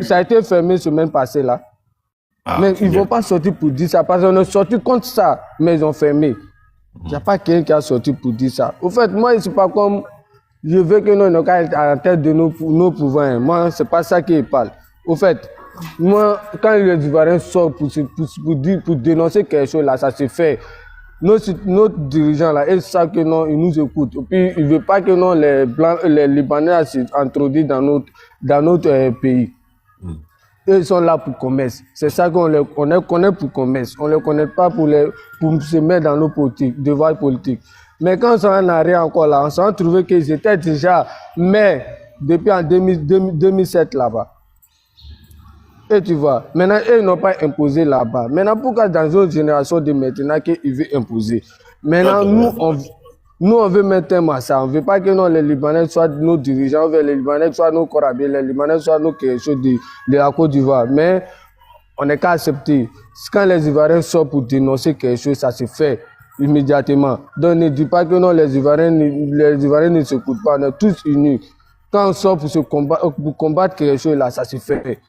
Ça a été fermé semaine passée là. Mais ils ne vont pas sortir pour dire ça, parce qu'on est sorti contre ça, mais ils ont fermé. Il n'y a pas quelqu'un qui a sorti pour dire ça. Au fait, moi, ce n'est pas comme je veux que nous soyons à la tête de nos pouvoirs. Moi, ce n'est pas ça qu'ils parlent. Au fait, moi, quand les Ivoiriens sortent pour dénoncer quelque chose, là, ça se fait. Nos dirigeants, là, ils savent que non, ils nous écoutent. Et puis, ils ne veulent pas que non, les Libanais s'introduisent dans notre pays. Eux, ils sont là pour commerce. C'est ça qu'on les connaît pour commerce. On ne les connaît pas pour se mettre dans nos politiques, devoirs politiques. Mais quand on s'en est arrivé encore là, on s'est trouvé qu'ils étaient déjà maires depuis en 2007 là-bas. Et tu vois, maintenant, ils n'ont pas imposé là-bas. Maintenant, pourquoi dans une génération de maintenant qu'ils veulent imposer? Maintenant, nous, on veut mettre un mot à ça. On ne veut pas que non, les Libanais soient nos dirigeants, on veut les Libanais soient nos corabés, les Libanais soient nos quelque chose de la Côte d'Ivoire. Mais on n'est qu'à accepter. Quand les Ivoiriens sortent pour dénoncer quelque chose, ça se fait immédiatement. Donc ne dis pas que non, les Ivoiriens ne s'écoutent pas, on est tous unis. Quand on sort pour combattre quelque chose, là, ça se fait.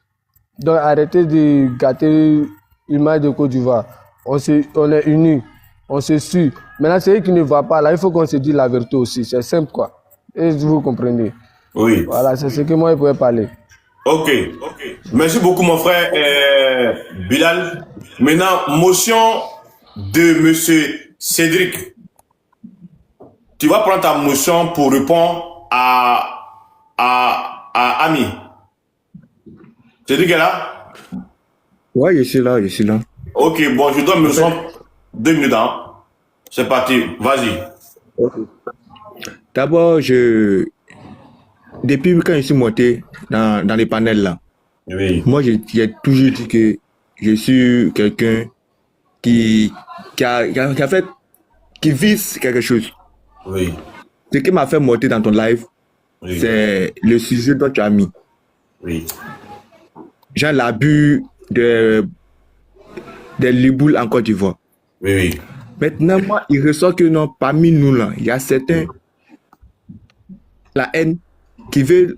Donc arrêtez de gâter l'image de Côte d'Ivoire. On est unis, on se suit. Maintenant, c'est qui ne va pas là, il faut qu'on se dise la vérité aussi. C'est simple, quoi. Et vous comprenez. Oui. Voilà, c'est ce que moi, je pourrais parler. Ok. Merci beaucoup, mon frère Bilal. Maintenant, motion de monsieur Cédric. Tu vas prendre ta motion pour répondre à Ami. Cédric est là? Ouais, je suis là. Ok, bon, je donne motion 2 minutes. Hein. C'est parti, vas-y. Okay. D'abord, depuis quand je suis monté dans les panels là, moi j'ai toujours dit que je suis quelqu'un qui vise quelque chose. Oui. ce qui m'a fait monter dans ton live, c'est le sujet dont tu as mis. Oui. Genre l'abus des liboules en Côte d'Ivoire. Oui, oui. Maintenant, moi, il ressort que non, parmi nous, là, il y a certains, la haine, qui veulent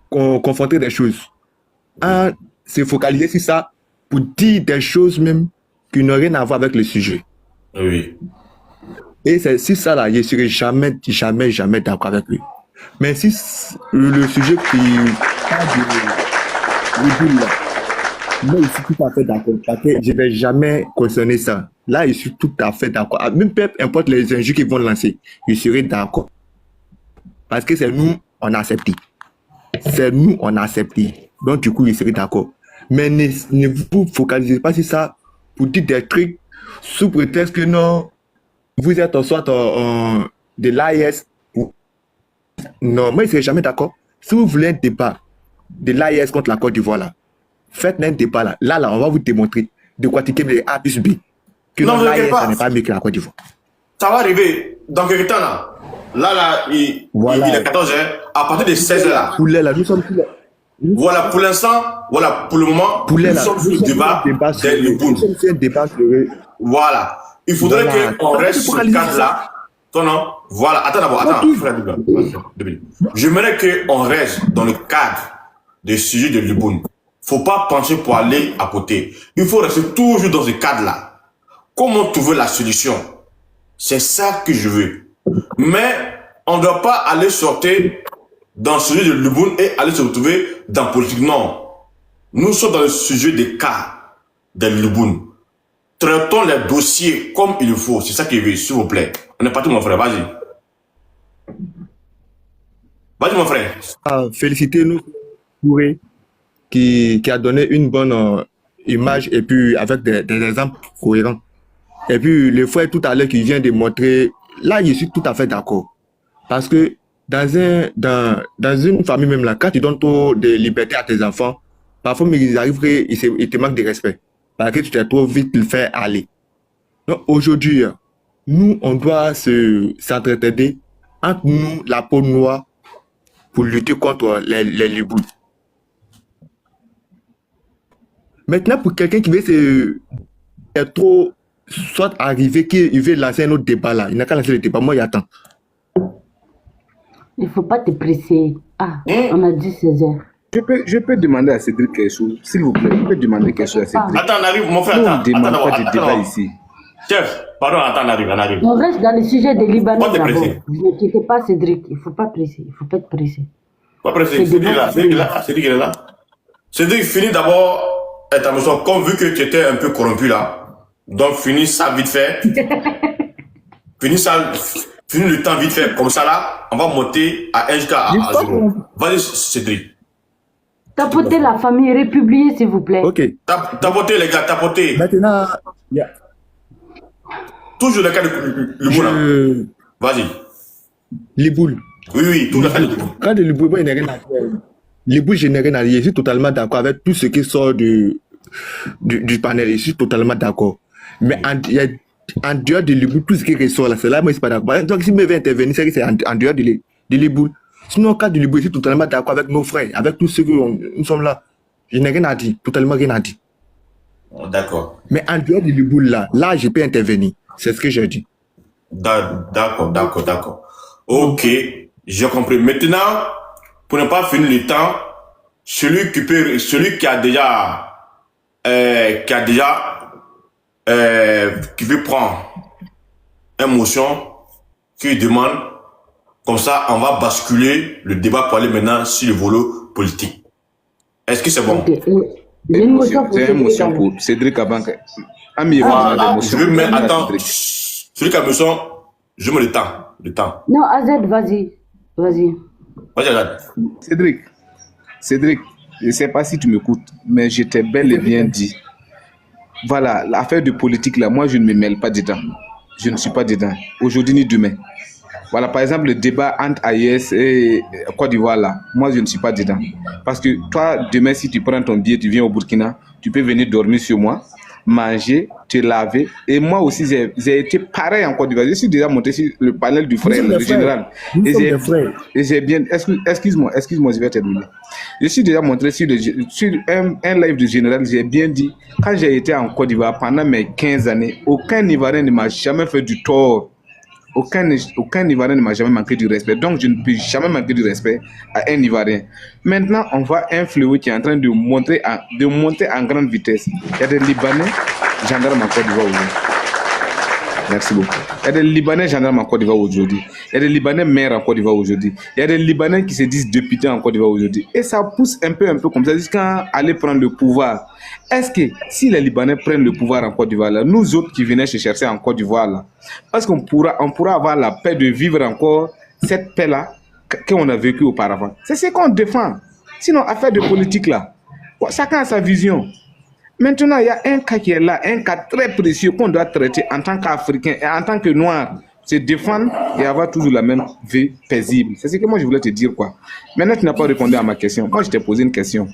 confronter des choses. Se focaliser sur ça pour dire des choses même qui n'ont rien à voir avec le sujet. Oui. Et c'est si ça là, je ne serai jamais d'accord avec lui. Mais si le sujet qui parle de l'ébule là, moi je suis tout à fait d'accord. Parce que je ne vais jamais cautionner ça. Là, je suis tout à fait d'accord. Même peu importe les injures qu'ils vont lancer, je serai d'accord. Parce que c'est nous, on a accepté. C'est nous, on a accepté. Donc du coup, je serai d'accord. Mais ne vous focalisez pas sur ça pour dire des trucs sous prétexte que non, vous êtes soit de l'AIS. Non, moi je ne serai jamais d'accord. Si vous voulez un débat de l'AIS contre la Côte d'Ivoire, là, faites un débat là. Là, on va vous démontrer de quoi tirer les A plus B. Que non, l'AIS n'est pas mieux que la Côte d'Ivoire. Ça va arriver dans quelques temps là. Là, il est 14 h. À partir de 16 h là. Poulet là, nous sommes poulet. Voilà, pour l'instant, voilà, pour le moment, poulet, nous sommes sur le débat des liboules. Voilà. Il faudrait qu'on reste sur le cadre là. Non, voilà, attends d'abord, j'aimerais qu'on reste dans le cadre des sujets de Liboun. Faut pas pencher pour aller à côté. Il faut rester toujours dans ce cadre-là. Comment trouver la solution? C'est ça que je veux. Mais on ne doit pas aller sortir dans le sujet de Liboun et aller se retrouver dans la politique. Non. Nous sommes dans le sujet des cas de Liboun. Traitons les dossiers comme il faut. C'est ça qu'il veut, s'il vous plaît. On est parti, mon frère. Vas-y. Vas-y, mon frère. Félicitez-nous Touré qui a donné une bonne image et puis avec des exemples cohérents. Et puis le frère tout à l'heure qui vient de montrer, là je suis tout à fait d'accord. Parce que dans une famille même là, quand tu donnes trop de liberté à tes enfants, parfois ils arrivent ils te manquent de respect. Parce que tu t'es trop vite le faire aller. Donc aujourd'hui, nous, on doit s'entraider entre nous, la peau noire, pour lutter contre les liboules. Maintenant, pour quelqu'un qui veut être trop, soit arrivé, qu'il veut lancer un autre débat là, il n'a qu'à lancer le débat, moi j'attends. Il ne faut pas te presser. Ah, on a dit 16 heures. Je peux demander à Cédric quelque chose, s'il vous plaît. Je peux demander quelque chose à Cédric. Attends, on arrive, mon frère. On ne demande pas de débat ici. Chef, pardon, attends, on arrive. On reste dans le sujet des Libanais d'abord. Ne t'inquiète pas, Cédric. Il ne faut pas presser. Il ne faut pas être pressé. Pas pressé. Cédric est là. Cédric, finis d'abord ta mission. Comme vu que tu étais un peu corrompu là, donc finis ça vite fait. Finis le temps vite fait. Comme ça là, on va monter à 1 jusqu'à 0. Vas-y, Cédric. Tapotez la famille république, s'il vous plaît. Ok. Tapotez les gars, tapotez. Maintenant, toujours le cas de Liboul. Vas-y. Liboul. Oui, tout le cas de Liboul. Quand de Liboul, il n'y a rien à dire. Liboul, je n'ai rien à dire. Je suis totalement d'accord avec tout ce qui sort du panel. Je suis totalement d'accord. Mais en dehors de Liboul, tout ce qui ressort là, c'est là, moi, je ne suis pas d'accord. Donc, si je veux intervenir, c'est que c'est en dehors de Liboul. Sinon, au cas de Liboul, je suis totalement d'accord avec nos frères, avec tous ceux que nous sommes là. Je n'ai rien à dire, totalement rien à dire. D'accord. Mais en dehors de Liboul là, je peux intervenir. C'est ce que j'ai dit. D'accord. Ok, j'ai compris. Maintenant, pour ne pas finir le temps, celui qui veut prendre une motion, qui demande, comme ça, on va basculer le débat pour aller maintenant sur le volet politique. Est-ce que c'est bon? C'est une motion pour Cédric Abank. Je veux mettre, attends, celui qui a besoin, je mets le temps. Non, Azad, vas-y. Vas-y, Azad. Cédric, je ne sais pas si tu m'écoutes, mais je t'ai bel et bien dit. Voilà, l'affaire de politique là, moi je ne me mêle pas dedans. Je ne suis pas dedans. Aujourd'hui ni demain. Voilà, par exemple, le débat entre AES et Côte d'Ivoire là, moi je ne suis pas dedans. Parce que toi, demain, si tu prends ton billet, tu viens au Burkina, tu peux venir dormir sur moi. manger, te laver. Et moi aussi, j'ai été pareil en Côte d'Ivoire. Je suis déjà monté sur le panel du frère, le général. Et j'ai bien... Excuse-moi, je vais terminer. Je suis déjà montré sur un live du général, j'ai bien dit, quand j'ai été en Côte d'Ivoire pendant mes 15 années, aucun Ivoirien ne m'a jamais fait du tort. Aucun Ivoirien ne m'a jamais manqué du respect. Donc, je ne peux jamais manquer du respect à un Ivoirien. Maintenant, on voit un fléau qui est en train de monter en grande vitesse. Il y a des Libanais gendarmes en Côte d'Ivoire aujourd'hui. Merci beaucoup. Il y a des Libanais gendarmes en Côte d'Ivoire aujourd'hui. Il y a des Libanais maires en Côte d'Ivoire aujourd'hui. Il y a des Libanais qui se disent députés en Côte d'Ivoire aujourd'hui. Et ça pousse un peu comme ça jusqu'à aller prendre le pouvoir. Est-ce que si les Libanais prennent le pouvoir en Côte d'Ivoire, là, nous autres qui venons se chercher en Côte d'Ivoire, là, est-ce qu'on pourra avoir la paix de vivre encore cette paix-là qu'on a vécue auparavant? C'est ce qu'on défend. Sinon, affaire de politique, là, chacun a sa vision. Maintenant, il y a un cas qui est là, un cas très précieux qu'on doit traiter en tant qu'Africain et en tant que Noir. Se défendre et avoir toujours la même vie paisible. C'est ce que moi je voulais te dire, quoi. Maintenant, tu n'as pas répondu à ma question. Moi, je t'ai posé une question.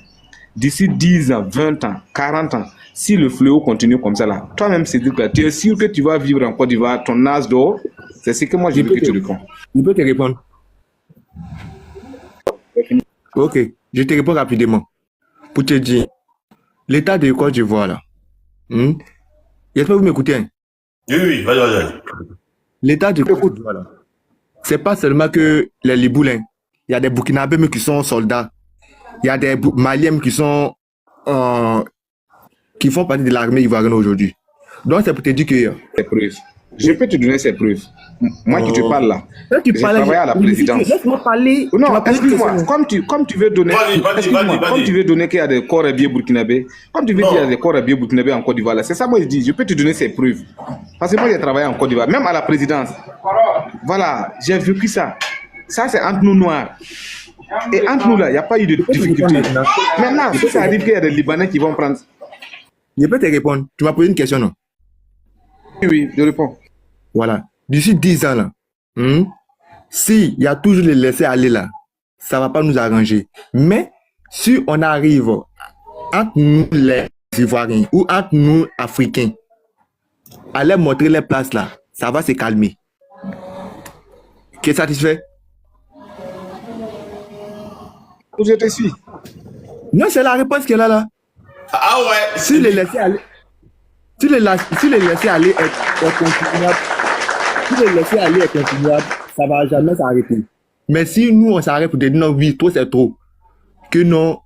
D'ici 10 ans, 20 ans, 40 ans, si le fléau continue comme ça, là, toi-même, c'est dire que tu es sûr que tu vas vivre en Côte d'Ivoire, ton âge d'or? C'est ce que moi je veux que tu réponds. Je peux te répondre. Ok, je te réponds rapidement. Pour te dire, l'état de Côte d'Ivoire, là, est-ce que vous m'écoutez? Hein? Oui, vas-y. L'état de Côte d'Ivoire, là, c'est pas seulement que les Liboulins. Il y a des Burkinabés qui sont soldats. Il y a des Maliens qui sont qui font partie de l'armée ivoirienne aujourd'hui. Donc c'est pour te dire que ces preuves. Je peux te donner ces preuves. Moi qui te parle là. Tu travaille à la présidence. Laisse-moi parler. Non, excuse-moi. Comme tu veux donner, comme tu veux donner qu'il y a des corps habillés burkinabés, comme tu veux dire qu'il y a des corps habillés burkinabés en Côte d'Ivoire, c'est ça moi je dis. Je peux te donner ces preuves. Parce que moi j'ai travaillé en Côte d'Ivoire, même à la présidence. Voilà, j'ai vécu ça. Ça c'est entre nous noirs. Et entre nous là, il n'y a pas eu de difficulté. Maintenant, si ça arrive qu'il y a des Libanais qui vont prendre. Je peux te répondre. Tu m'as posé une question, non? Oui, je réponds. Voilà. D'ici 10 ans, là, si il y a toujours les laisser aller là, ça ne va pas nous arranger. Mais si on arrive entre nous les Ivoiriens ou entre nous Africains, à leur montrer les places là, ça va se calmer. Tu es satisfait? Je te suis. Non, c'est la réponse qu'elle a là. Ah ouais. Si les laisser aller, si les laisser aller est continuable, si les laisser aller est continuable, ça va jamais s'arrêter. Mais si nous on s'arrête pour dire non, oui, trop c'est trop, que non,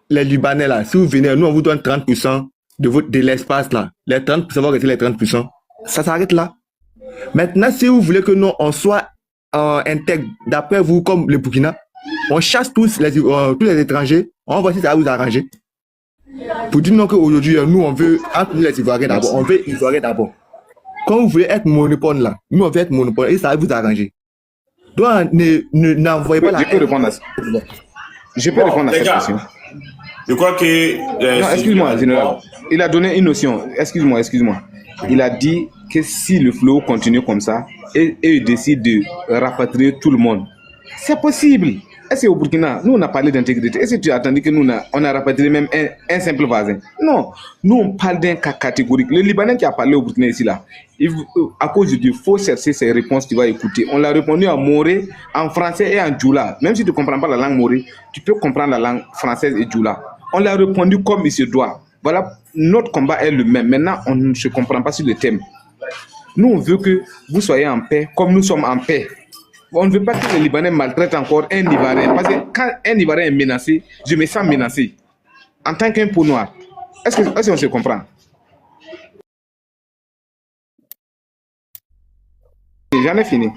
les Libanais là, si vous venez, nous on vous donne 30% de l'espace là, les 30% vont rester les 30%, ça s'arrête là. Maintenant, si vous voulez que nous on soit intègre, d'après vous, comme le Burkina, on chasse tous les étrangers, on va voir si ça va vous arranger. Pour dire non qu'aujourd'hui, nous on veut entre nous les Ivoiriens d'abord, on veut Ivoiriens d'abord. Quand vous voulez être monopole là, nous on veut être monopole et ça va vous arranger. Donc n'envoyez pas la... Je peux répondre à ça. Je peux répondre à cette question. Je crois que... non, excuse-moi, général. Il a donné une notion. Excuse-moi. Il a dit que si le flot continue comme ça, et il décide de rapatrier tout le monde, c'est possible. Est-ce qu'au Burkina, nous on a parlé d'intégrité? Est-ce que tu as attendu que nous on a rapatrié même un simple voisin? Non, nous on parle d'un cas catégorique. Le Libanais qui a parlé au Burkina ici là, à cause du faut chercher ses réponses, tu vas écouter. On l'a répondu en moré, en français et en djoula. Même si tu ne comprends pas la langue moré, tu peux comprendre la langue française et djoula. On l'a répondu comme il se doit. Voilà, notre combat est le même. Maintenant, on ne se comprend pas sur le thème. Nous on veut que vous soyez en paix comme nous sommes en paix. On ne veut pas que les Libanais maltraitent encore un Ivoirien. Parce que quand un Ivoirien est menacé, je me sens menacé. En tant qu'un peau noir. Est-ce qu'on se comprend? J'en ai fini.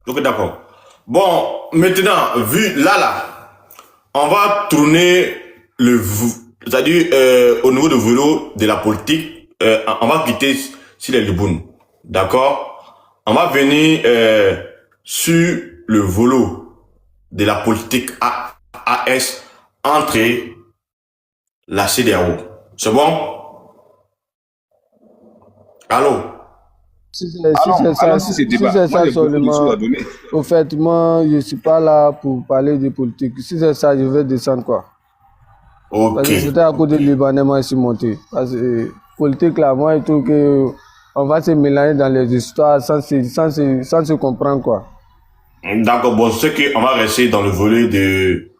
Ok, d'accord. Bon, maintenant, vu là, on va tourner c'est-à-dire au niveau de vélo de la politique, on va quitter sur les Liboun. D'accord? On va venir... sur le volo de la politique AS entre la CEDEAO. C'est bon? Allô? Si c'est ça seulement, au fait, moi, je ne suis pas là pour parler de politique. Si c'est ça, je vais descendre quoi? Parce que c'était à côté du Libanais, moi, je suis monté. Parce que politique, là, moi, et tout, que on va se mélanger dans les histoires sans se comprendre, quoi. D'accord, bon, c'est qu'on va rester dans le volet des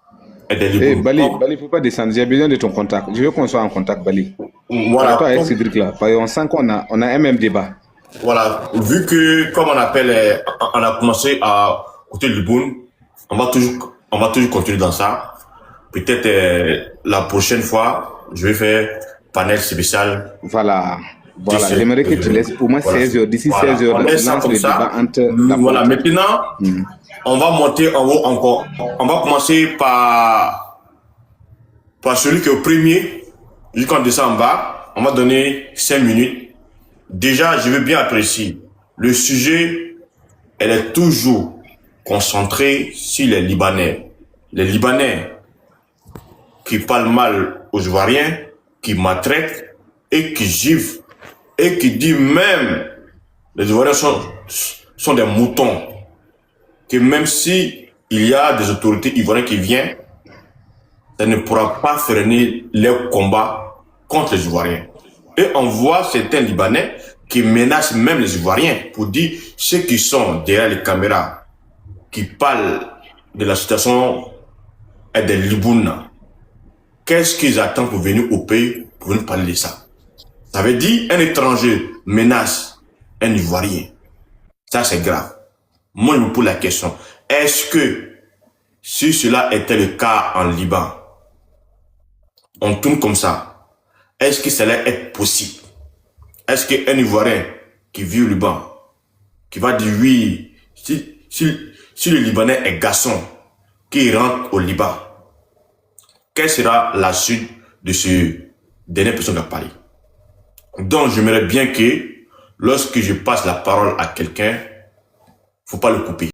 Liboun. Bali, il ne faut pas descendre. J'ai besoin de ton contact. Je veux qu'on soit en contact, Bali. Voilà. Toi, avec Cédric, là. Parce qu'on sent qu'on a un même débat. Voilà. Vu que, comme on appelle, on a commencé à côté Liboun, on va toujours continuer dans ça. Peut-être la prochaine fois, je vais faire panel spécial. Voilà, j'aimerais que tu laisses au moins 16h. D'ici 16h, on lance le débat entre voilà, maintenant, on va monter en haut encore. On va commencer par celui qui est au premier. Jusqu'en descend en bas, on va donner 5 minutes. Déjà, je veux bien apprécier. Le sujet, elle est toujours concentrée sur les Libanais. Les Libanais qui parlent mal aux Ivoiriens, qui maltraitent et qui giflent et qui disent même les Ivoiriens sont des moutons. Que même si il y a des autorités ivoiriennes qui viennent, ça ne pourra pas freiner leur combat contre les Ivoiriens. Et on voit certains Libanais qui menacent même les Ivoiriens pour dire ceux qui sont derrière les caméras, qui parlent de la situation et des Libouna. Qu'est-ce qu'ils attendent pour venir au pays pour venir parler de ça? Ça veut dire un étranger menace un Ivoirien. Ça, c'est grave. Moi, je me pose la question. Est-ce que si cela était le cas en Liban, on tourne comme ça, est-ce que cela est possible? Est-ce qu'un Ivoirien qui vit au Liban, qui va dire oui, si le Libanais est garçon, qui rentre au Liban, quelle sera la suite de ce dernier personne qui a parlé? Donc, j'aimerais bien que, lorsque je passe la parole à quelqu'un, faut pas le couper.